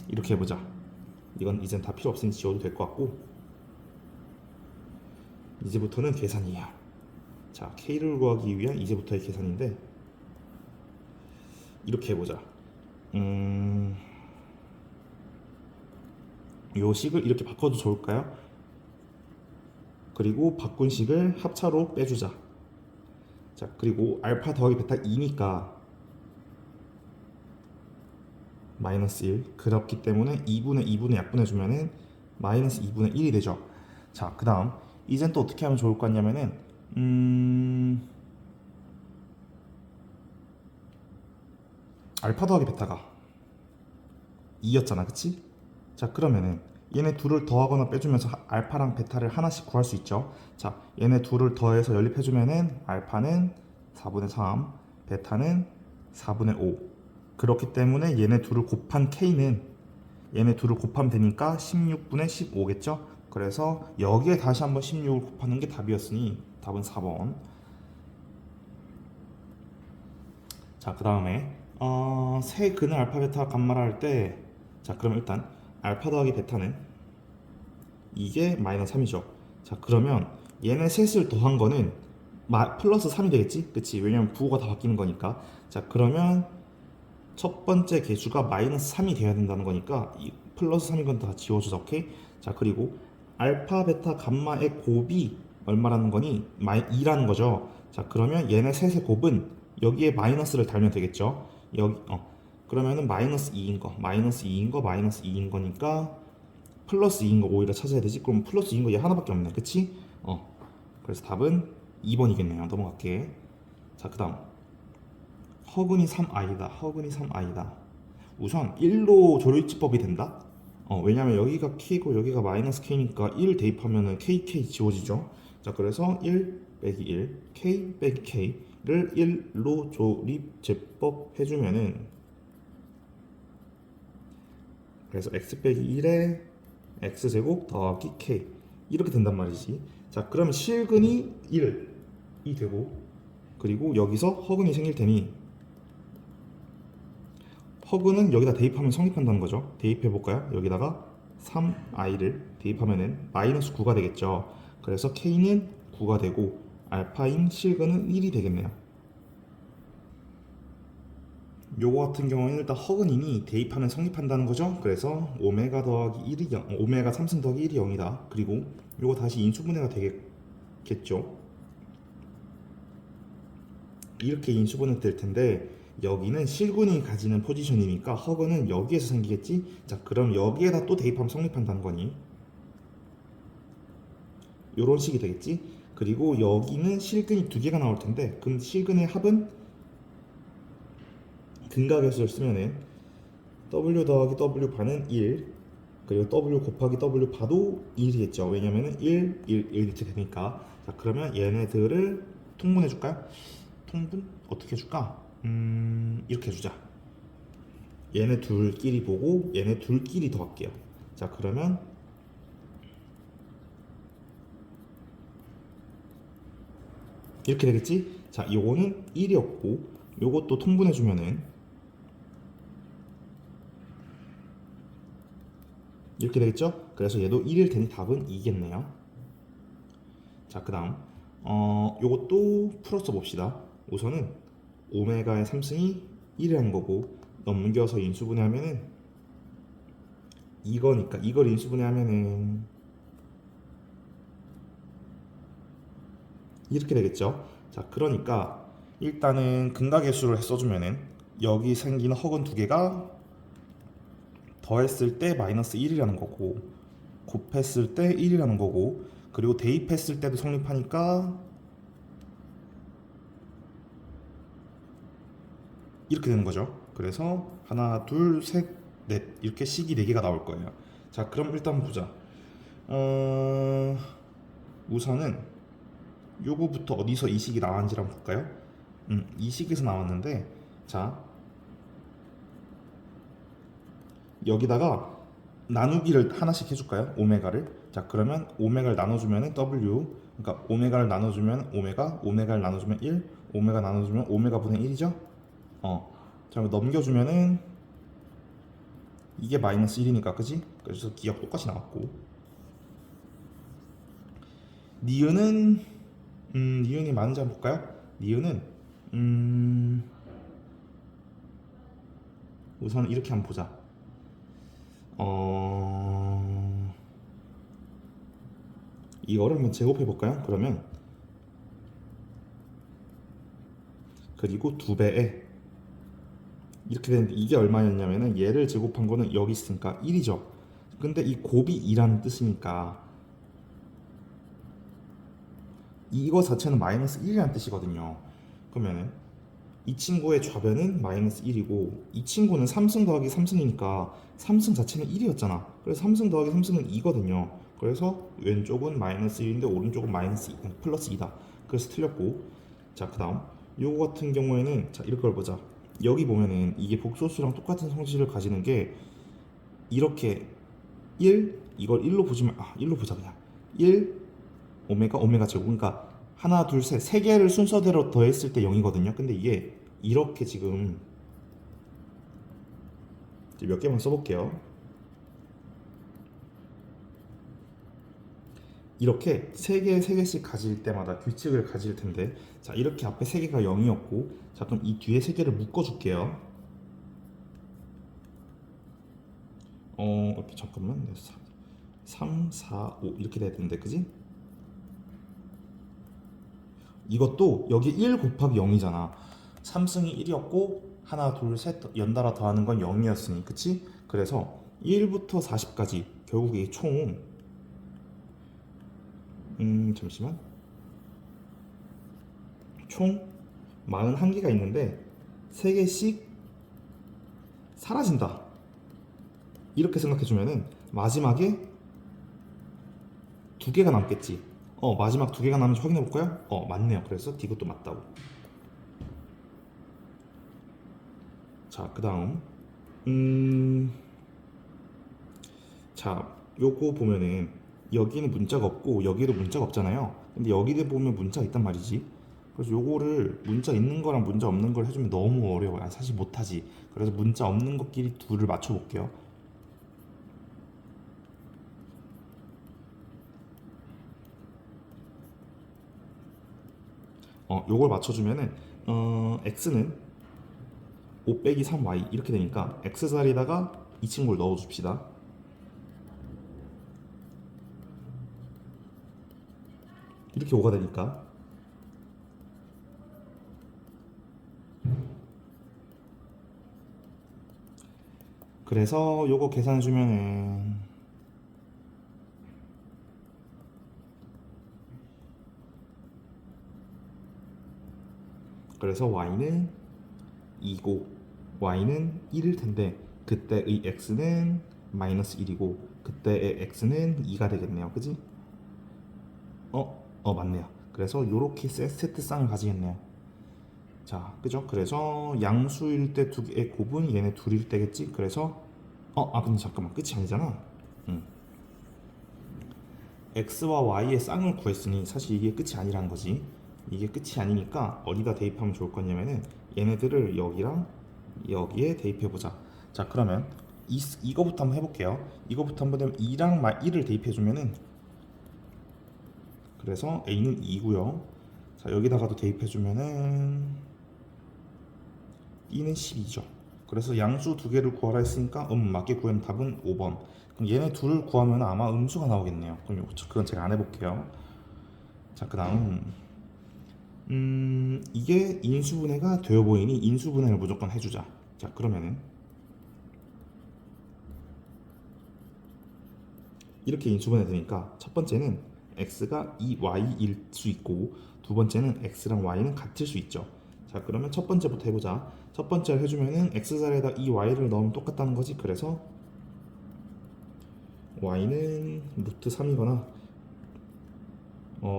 S1: 이렇게 해보자. 이건 이젠 다 필요 없으니 지워도 될 것 같고 이제부터는 계산이에요. 자, K를 구하기 위한 이제부터의 계산인데 이렇게 해보자. 요 식을 이렇게 바꿔도 좋을까요? 그리고 바꾼 식을 합차로 빼주자. 자, 그리고 알파 더하기 베타 2니까 마이너스 1. 그렇기 때문에 2분의 2분의 약분해주면은 마이너스 2분의 1이 되죠. 자, 그 다음 이젠 또 어떻게 하면 좋을 것 같냐면은 알파 더하기 베타가 2였잖아, 그치? 자, 그러면은 얘네 둘을 더하거나 빼주면서 알파랑 베타를 하나씩 구할 수 있죠. 자, 얘네 둘을 더해서 연립해주면은 알파는 4분의 3, 베타는 4분의 5. 그렇기 때문에 얘네 둘을 곱한 k는 얘네 둘을 곱하면 되니까 16분의 15겠죠. 그래서 여기에 다시 한번 16을 곱하는 게 답이었으니 답은 4번. 자, 그 다음에 세 근의 알파 베타 감마를 할 때, 자, 그럼 일단 알파 더하기 베타는 이게 마이너스 3이죠. 자, 그러면 얘네 셋을 더한 거는 플러스 3이 되겠지? 그치? 왜냐면 부호가 다 바뀌는 거니까. 자, 그러면 첫 번째 개수가 마이너스 3이 돼야 된다는 거니까 이 플러스 3인 건 다 지워주자. 오케이? 자, 그리고 알파 베타 감마의 곱이 얼마라는 거니? 2라는 거죠. 자, 그러면 얘네 셋의 곱은 여기에 마이너스를 달면 되겠죠. 여기 그러면은 마이너스 2인 거, 마이너스 2인 거, 마이너스 2인 거니까 플러스 2인 거 오히려 찾아야 되지. 그럼 플러스 2인 거 얘 하나밖에 없네. 그치? 그래서 답은 2번이겠네요. 넘어갈게. 자, 그 다음 허근이 3i다. 허근이 3i다. 우선 1로 조립집법이 된다. 왜냐면 여기가 k고 여기가 마이너스 k니까 1 대입하면은 kk 지워지죠. 자, 그래서 1 빼기 1, k 빼기 k를 1로 조립제법 해주면은, 그래서 x 빼기 1에 x제곱 더하기 k 이렇게 된단 말이지. 자, 그러면 실근이 1이 되고, 그리고 여기서 허근이 생길 테니 허근은 여기다 대입하면 성립한다는 거죠. 대입해 볼까요? 여기다가 3i를 대입하면은 마이너스 9가 되겠죠. 그래서 k는 9가 되고 알파인 실근은 1이 되겠네요. 요거 같은 경우에는 일단 허근이니 대입하면 성립한다는 거죠. 그래서 오메가 더하기 1이 오메가 3승 더하기 1이 0이다. 그리고 요거 다시 인수분해가 되겠죠. 이렇게 인수분해 될 텐데 여기는 실근이 가지는 포지션이니까 허근은 여기에서 생기겠지. 자, 그럼 여기에다 또 대입하면 성립한다는 거니 요런 식이 되겠지. 그리고 여기는 실근이 두 개가 나올 텐데 그럼 실근의 합은 근각에서 쓰면은 w 더하기 w 반은 1, 그리고 w 곱하기 w 바도 1이겠죠. 왜냐면은 1, 1, 1 이렇게 되니까. 자, 그러면 얘네들을 통분해 줄까요? 통분 어떻게 해줄까? 이렇게 해주자. 얘네 둘끼리 보고 얘네 둘끼리 더할게요. 자, 그러면 이렇게 되겠지? 자, 요거는 1이었고 요것도 통분해주면은 이렇게 되겠죠? 그래서 얘도 1일 테니 답은 2겠네요. 자, 그 다음 요것도 풀어서 봅시다. 우선은 오메가의 3승이 1이라는 거고 넘겨서 인수분해하면은 이거니까 이걸 인수분해하면은 이렇게 되겠죠. 자, 그러니까 일단은 근각의 수를 써주면은 여기 생기는 허근 두 개가 더했을 때 마이너스 1이라는 거고 곱했을 때 1이라는 거고, 그리고 대입했을 때도 성립하니까 이렇게 되는 거죠. 그래서 하나, 둘, 셋, 넷 이렇게 식이 4개가 나올 거예요. 자, 그럼 일단 보자. 우선은 요거부터 어디서 이 식이 나왔는지 한번 볼까요? 이 식에서 나왔는데, 자, 여기다가 나누기를 하나씩 해줄까요? 오메가를. 자, 그러면 오메가를 나눠주면 W, 그러니까 오메가를 나눠주면 오메가, 오메가를 나눠주면 1, 오메가 나눠주면 오메가 분의 1이죠. 자, 넘겨주면은 이게 마이너스 1이니까, 그지? 그래서 기억 똑같이 나왔고, 니은은 니은이 많은지 한번 볼까요? 니은은 우선 이렇게 한번 보자. 이거를 한번 제곱해 볼까요? 그러면 그리고 2배에 이렇게 되는데 이게 얼마였냐면은 얘를 제곱한 거는 여기 있으니까 1이죠. 근데 이 곱이 2라는 뜻이니까 이거 자체는 마이너스 1이라는 뜻이거든요. 그러면은 이 친구의 좌변은 마이너스 1이고 이 친구는 3승 더하기 3승이니까 3승 자체는 1이었잖아. 그래서 3승 더하기 3승은 2거든요. 그래서 왼쪽은 마이너스 1인데 오른쪽은 마이너스 2, 플러스 2다. 그래서 틀렸고, 자 그 다음 요거 같은 경우에는 자 이럴 걸 보자. 여기 보면은 이게 복소수랑 똑같은 성질을 가지는 게 이렇게 1 이걸 1로 보지만 1로 보자 그냥 1 오메가 제곱, 그러니까 하나 둘 셋 세 개를 순서대로 더했을 때 0이거든요. 근데 이게 이렇게 지금 이제 몇 개만 써볼게요. 이렇게 세 개씩 가질 때마다 규칙을 가질 텐데, 자 이렇게 앞에 세 개가 0이었고, 자 그럼 이 뒤에 세 개를 묶어줄게요. 이렇게 잠깐만 3, 4, 5 이렇게 돼야 되는데, 그지? 이것도 여기 1 곱하기 0이잖아. 3승이 1이었고 하나 둘 셋 연달아 더하는 건 0이었으니, 그치? 그래서 1부터 40까지 결국 이게 총 잠시만, 총 41개가 있는데 3개씩 사라진다, 이렇게 생각해주면은 마지막에 2개가 남겠지. 마지막 2개가 남는지 확인해 볼까요? 맞네요. 그래서 이것도 맞다고. 자, 그 다음 자 요거 보면은 여기는 문자가 없고 여기도 문자가 없잖아요. 근데 여기도 보면 문자가 있단 말이지. 그래서 요거를 문자 있는 거랑 문자 없는 걸 해주면 너무 어려워요. 사실 못하지. 그래서 문자 없는 것끼리 둘을 맞춰 볼게요. 요걸 맞춰주면은 x는 5 빼기 3y 이렇게 되니까 x 자리에다가 이 친구를 넣어줍시다. 이렇게 5가 되니까, 그래서 요거 계산해주면은 그래서 y는 2고 y는 1일 텐데 그때의 x는 마이너스 1이고 그때의 x는 2가 되겠네요. 그지? 맞네요. 그래서 요렇게 세트쌍을 가지겠네요. 자, 그죠? 그래서 양수일 때 두 개의 곱은 얘네 둘일 때겠지? 그래서 근데 잠깐만, 끝이 아니잖아. x와 y의 쌍을 구했으니 사실 이게 끝이 아니라는 거지. 이게 끝이 아니니까 어디다 대입하면 좋을 거냐면은 얘네들을 여기랑 여기에 대입해 보자. 자, 그러면 이거부터 한번 해볼게요. 이거부터 한번 되면 2랑 1을 대입해 주면은, 그래서 a는 2고요. 자, 여기다가도 대입해 주면은 b는 12죠. 그래서 양수 두 개를 구하라 했으니까 맞게 구하면 답은 5번. 그럼 얘네 둘을 구하면 아마 음수가 나오겠네요. 그럼 그건 제가 안 해볼게요. 자, 그 다음 이게 인수분해가 되어 보이니 인수분해를 무조건 해주자. 자, 그러면은 이렇게 인수분해 되니까 첫 번째는 x가 2y일 수 있고 두 번째는 x랑 y는 같을 수 있죠. 자, 그러면 첫 번째부터 해보자. 첫 번째를 해주면은 x자리에다 2y를 넣으면 똑같다는 거지. 그래서 y는 루트 3이거나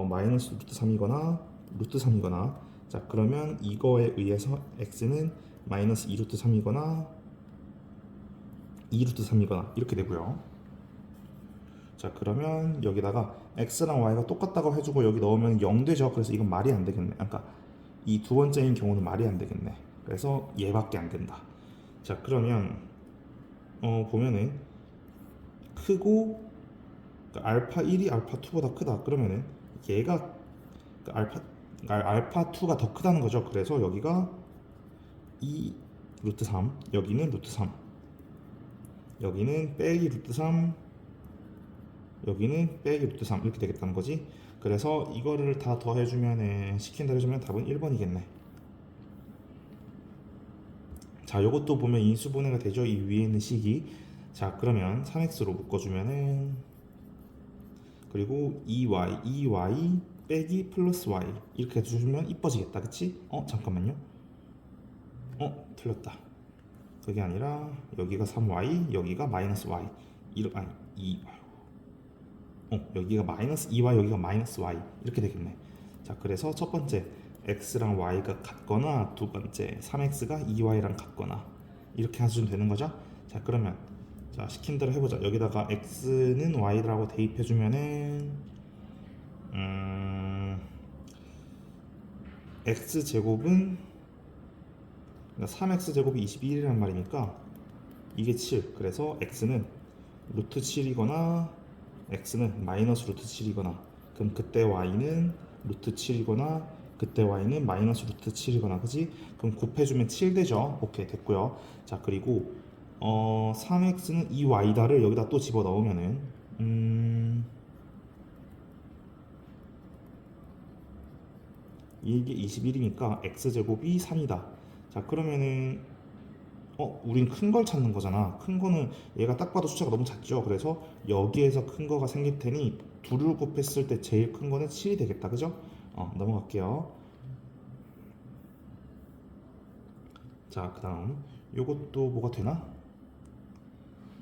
S1: 마이너스 루트 3이거나 루트 3이거나, 자 그러면 이거에 의해서 x는 마이너스 2루트 3이거나 2루트 3이거나 이렇게 되고요. 자, 그러면 여기다가 x랑 y가 똑같다고 해주고 여기 넣으면 0 되죠. 그래서 이건 말이 안 되겠네. 그러니까 이 두 번째인 경우는 말이 안 되겠네. 그래서 얘밖에 안 된다. 자, 그러면 보면은 크고, 그러니까 알파 1이 알파 2보다 크다. 그러면은 얘가 알파 2가 더 크다는 거죠. 그래서 여기가 2 루트 3, 여기는 루트 3, 여기는 빼기 루트 3, 여기는 빼기 루트 3 이렇게 되겠다는 거지. 그래서 이거를 다 더해주면 시킨다 해주면 답은 1번이겠네. 자, 요것도 보면 인수분해가 되죠. 이 위에 있는 식이. 자, 그러면 3x로 묶어주면은, 그리고 2y 빼기 플러스 y 이렇게 해주면 이뻐지겠다. 그치? 잠깐만요. 틀렸다. 그게 아니라 여기가 3y, 여기가 마이너스 y. 아니 2. 여기가 마이너스 2y, 여기가 마이너스 y 이렇게 되겠네. 자, 그래서 첫 번째 x랑 y가 같거나 두 번째 3x가 2y랑 같거나 이렇게 해주면 되는 거죠. 자, 그러면 자 시킨 대로 해보자. 여기다가 x는 y라고 대입해주면은 x 제곱은 3x 제곱이 21이란 말이니까 이게 7. 그래서 x는 루트 7이거나 x는 마이너스 루트 7이거나 그럼 그때 y는 루트 7이거나 그때 y는 마이너스 루트 7이거나 그지? 그럼 곱해주면 7 되죠. 오케이, 됐고요. 자, 그리고 3x는 2y다를 여기다 또 집어넣으면은 이게 21이니까 x제곱이 3이다. 자, 그러면은 우린 큰 걸 찾는 거잖아. 큰 거는 얘가 딱 봐도 숫자가 너무 작죠. 그래서 여기에서 큰 거가 생길 테니 둘을 곱했을 때 제일 큰 거는 7이 되겠다. 그죠? 넘어갈게요. 자, 그 다음 요것도 뭐가 되나?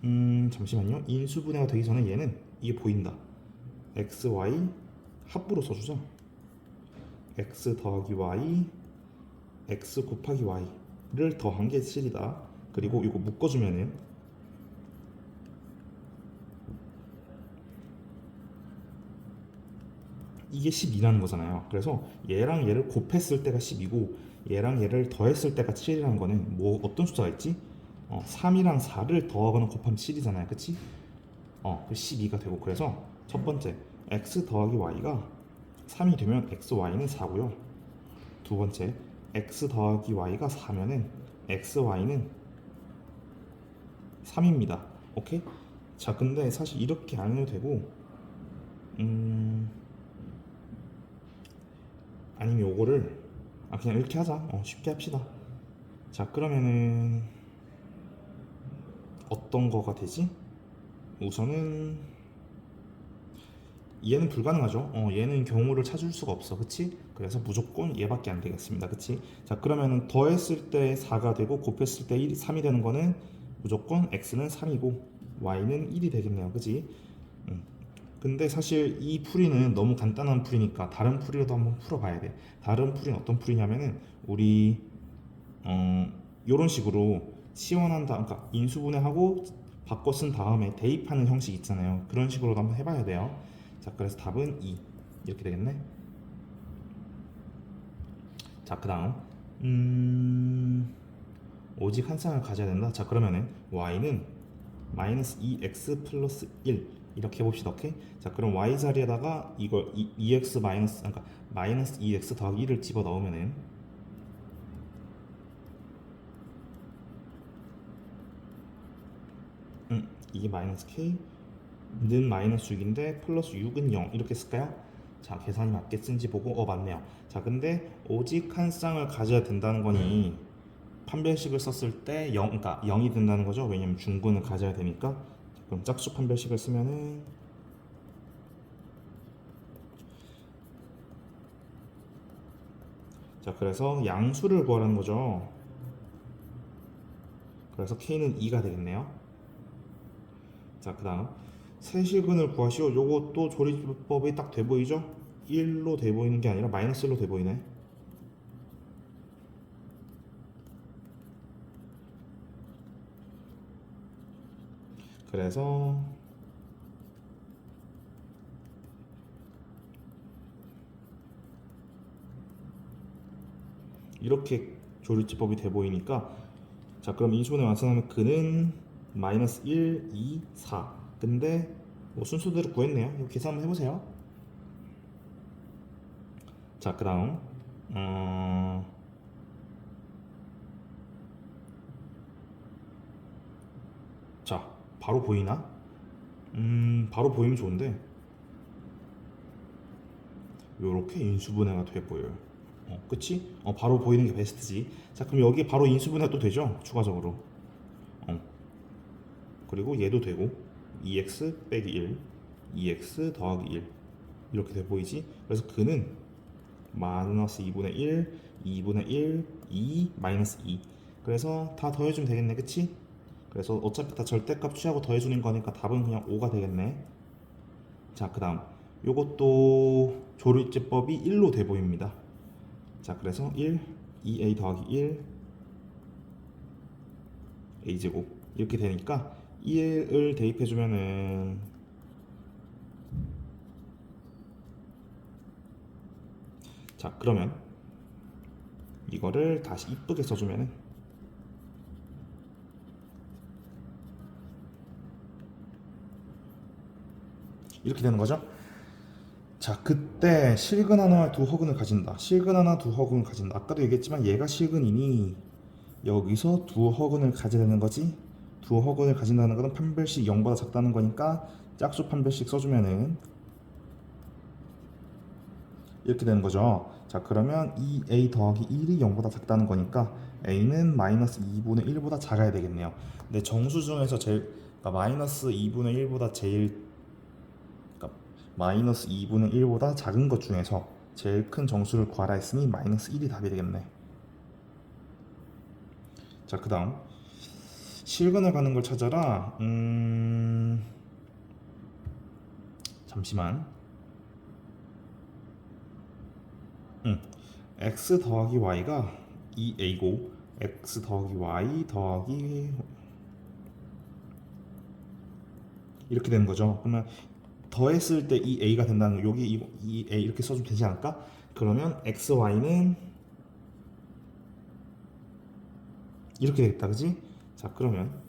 S1: 잠시만요. 인수분해가 되기 전에 얘는 이게 보인다. x, y 합부로 써주자. x 더하기 y, x 곱하기 y를 더한 게 7이다. 그리고 이거 묶어주면은 이게 12라는 거잖아요. 그래서 얘랑 얘를 곱했을 때가 10이고 얘랑 얘를 더했을 때가 7이라는 거는 뭐 어떤 숫자가 있지? 3이랑 4를 더하거나 곱하면 7이잖아요. 그치? 그 12가 되고 그래서 첫 번째 x 더하기 y가 3이 되면 x, y는 4고요. 두 번째 x 더하기 y가 4면은 x, y는 3입니다. 오케이? 자, 근데 사실 이렇게 안 해도 되고 아니면 요거를 그냥 이렇게 하자. 쉽게 합시다. 자, 그러면은 어떤 거가 되지? 우선은 얘는 불가능하죠. 얘는 경우를 찾을 수가 없어. 그치? 그래서 무조건 얘밖에 안 되겠습니다. 그치? 자, 그러면은 더했을 때 4가 되고 곱했을 때 3이 되는 거는 무조건 x는 3이고 y는 1이 되겠네요. 그치? 근데 사실 이 풀이는 너무 간단한 풀이니까 다른 풀이라도 한번 풀어봐야 돼. 다른 풀이는 어떤 풀이냐면은 우리 이런 식으로 치환한다, 그러니까 인수분해하고 바꿔 쓴 다음에 대입하는 형식 있잖아요. 그런 식으로도 한번 해봐야 돼요. 자, 그래서 답은 2 이렇게 되겠네. 자, 그 다음 오직 한 쌍을 가져야 된다. 자, 그러면은 y는 마이너스 2x 플러스 1 이렇게 해봅시다. 오케이? 자, 그럼 y 자리에다가 이걸 2x 마이너스, 그러니까 마이너스 2x 더하기 1을 집어 넣으면은 이게 마이너스 k는 마이너스 6인데 플러스 6은 0 이렇게 쓸까요? 자, 계산이 맞겠는지 보고 맞네요. 자, 근데 오직 한 쌍을 가져야 된다는 거니 판별식을 썼을 때 0, 그러니까 0이 된다는 거죠. 왜냐면 중근을 가져야 되니까. 자, 그럼 짝수 판별식을 쓰면은 자, 그래서 양수를 구하라는 거죠. 그래서 k는 2가 되겠네요. 자, 그 다음 세실근을 구하시오. 요것도 조리법이 딱 돼 보이죠? 1로 돼 보이는 게 아니라 마이너스 1로 돼 보이네. 그래서 이렇게 조리법이 돼 보이니까 자, 그럼 인수분해 완성하면 그는 마이너스 1, 2, 4 근데 뭐 순서대로 구했네요. 이거 계산 한번 해보세요. 자, 그 다음 자, 바로 보이나? 바로 보이면 좋은데 요렇게 인수분해가 돼 보여요. 그치? 바로 보이는 게 베스트지. 자, 그럼 여기 바로 인수분해 또 되죠? 추가적으로. 그리고 얘도 되고 2x 빼기 1, 2x 더하기 1 이렇게 돼 보이지? 그래서 그는 마이너스 2분의 1, 2분의 1, 2, 마이너스 2 그래서 다 더해주면 되겠네, 그치? 그래서 어차피 다 절대값 취하고 더해주는 거니까 답은 그냥 5가 되겠네. 자, 그 다음 요것도 조립제법이 1로 돼 보입니다. 자, 그래서 1, 2a 더하기 1 a제곱 이렇게 되니까 1을 대입해주면은 자, 그러면 이거를 다시 이쁘게 써주면은 이렇게 되는 거죠. 자, 그때 실근 하나와 두 허근을 가진다. 실근 하나 두 허근을 가진다. 아까도 얘기했지만 얘가 실근이니 여기서 두 허근을 가져야 되는 거지. 두 허근을 가진다는 것은 판별식 0보다 작다는 거니까 짝수 판별식 써주면은 이렇게 되는 거죠. 자, 그러면 2a 더하기 1이 0보다 작다는 거니까 a는 마이너스 2분의 1보다 작아야 되겠네요. 근데 정수 중에서 그러니까 마이너스 2분의 1보다 그러니까 마이너스 2분의 1보다 작은 것 중에서 제일 큰 정수를 구하라 했으니 마이너스 1이 답이 되겠네. 자, 그 다음 실근을 가는 걸 찾아라. 잠시만. x 더하기 y가 2a고 x 더하기 y 더하기 이렇게 되는 거죠. 그러면 더했을 때 2a가 된다는 거, 여기 2a 이렇게 써주면 되지 않을까? 그러면 x, y는 이렇게 되겠다, 그지? 자, 그러면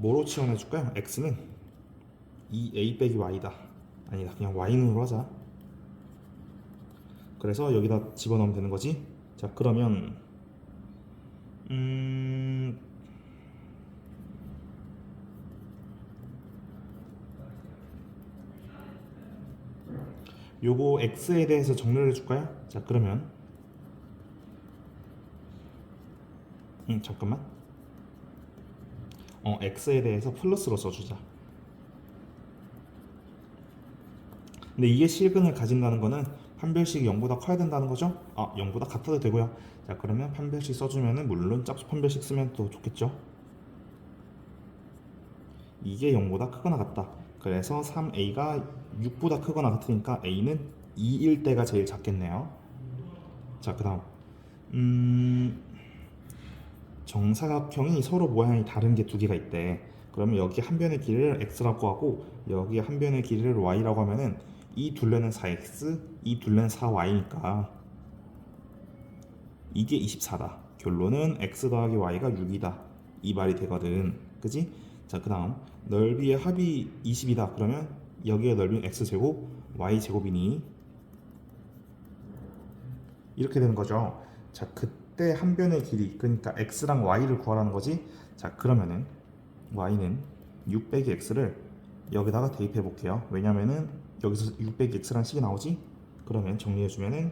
S1: 뭐로 치환해 줄까요? x는 2a 빼기 y다. 아니다, 그냥 y는으로 하자. 그래서 여기다 집어넣으면 되는 거지. 자, 그러면 요거 x에 대해서 정리를 해줄까요? 자, 그러면 잠깐만. x에 대해서 플러스로 써주자. 근데 이게 실근을 가진다는 거는 판별식이 0보다 커야 된다는 거죠? 0보다 같아도 되고요. 자, 그러면 판별식 써주면은 물론 짝수 판별식 쓰면 또 좋겠죠? 이게 0보다 크거나 같다. 그래서 3a가 6보다 크거나 같으니까 a는 2일 때가 제일 작겠네요. 자, 그 다음 정사각형이 서로 모양이 다른 게 두 개가 있대. 그러면 여기 한 변의 길이를 x라고 하고 여기 한 변의 길이를 y라고 하면은 이 둘레는 4x, 이 둘레는 4y니까 이게 24다. 결론은 x 더하기 y가 6이다. 이 말이 되거든. 그지? 자, 그 다음 넓이의 합이 20이다. 그러면 여기의 넓이는 x제곱, y제곱이니 이렇게 되는 거죠. 자, 그때 한 변의 길이, 그러니까 x랑 y를 구하라는 거지. 자, 그러면은 y는 6 빼기 x를 여기다가 대입해 볼게요. 왜냐면은 여기서 6 빼기 x라는 식이 나오지. 그러면 정리해 주면은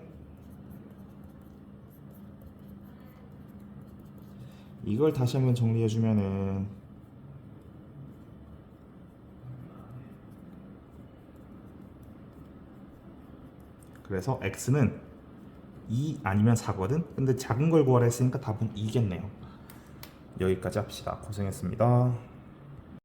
S1: 이걸 다시 한번 정리해 주면은 그래서 x는 2 아니면 4거든. 근데 작은 걸 구하라 했으니까 답은 2겠네요. 여기까지 합시다. 고생했습니다.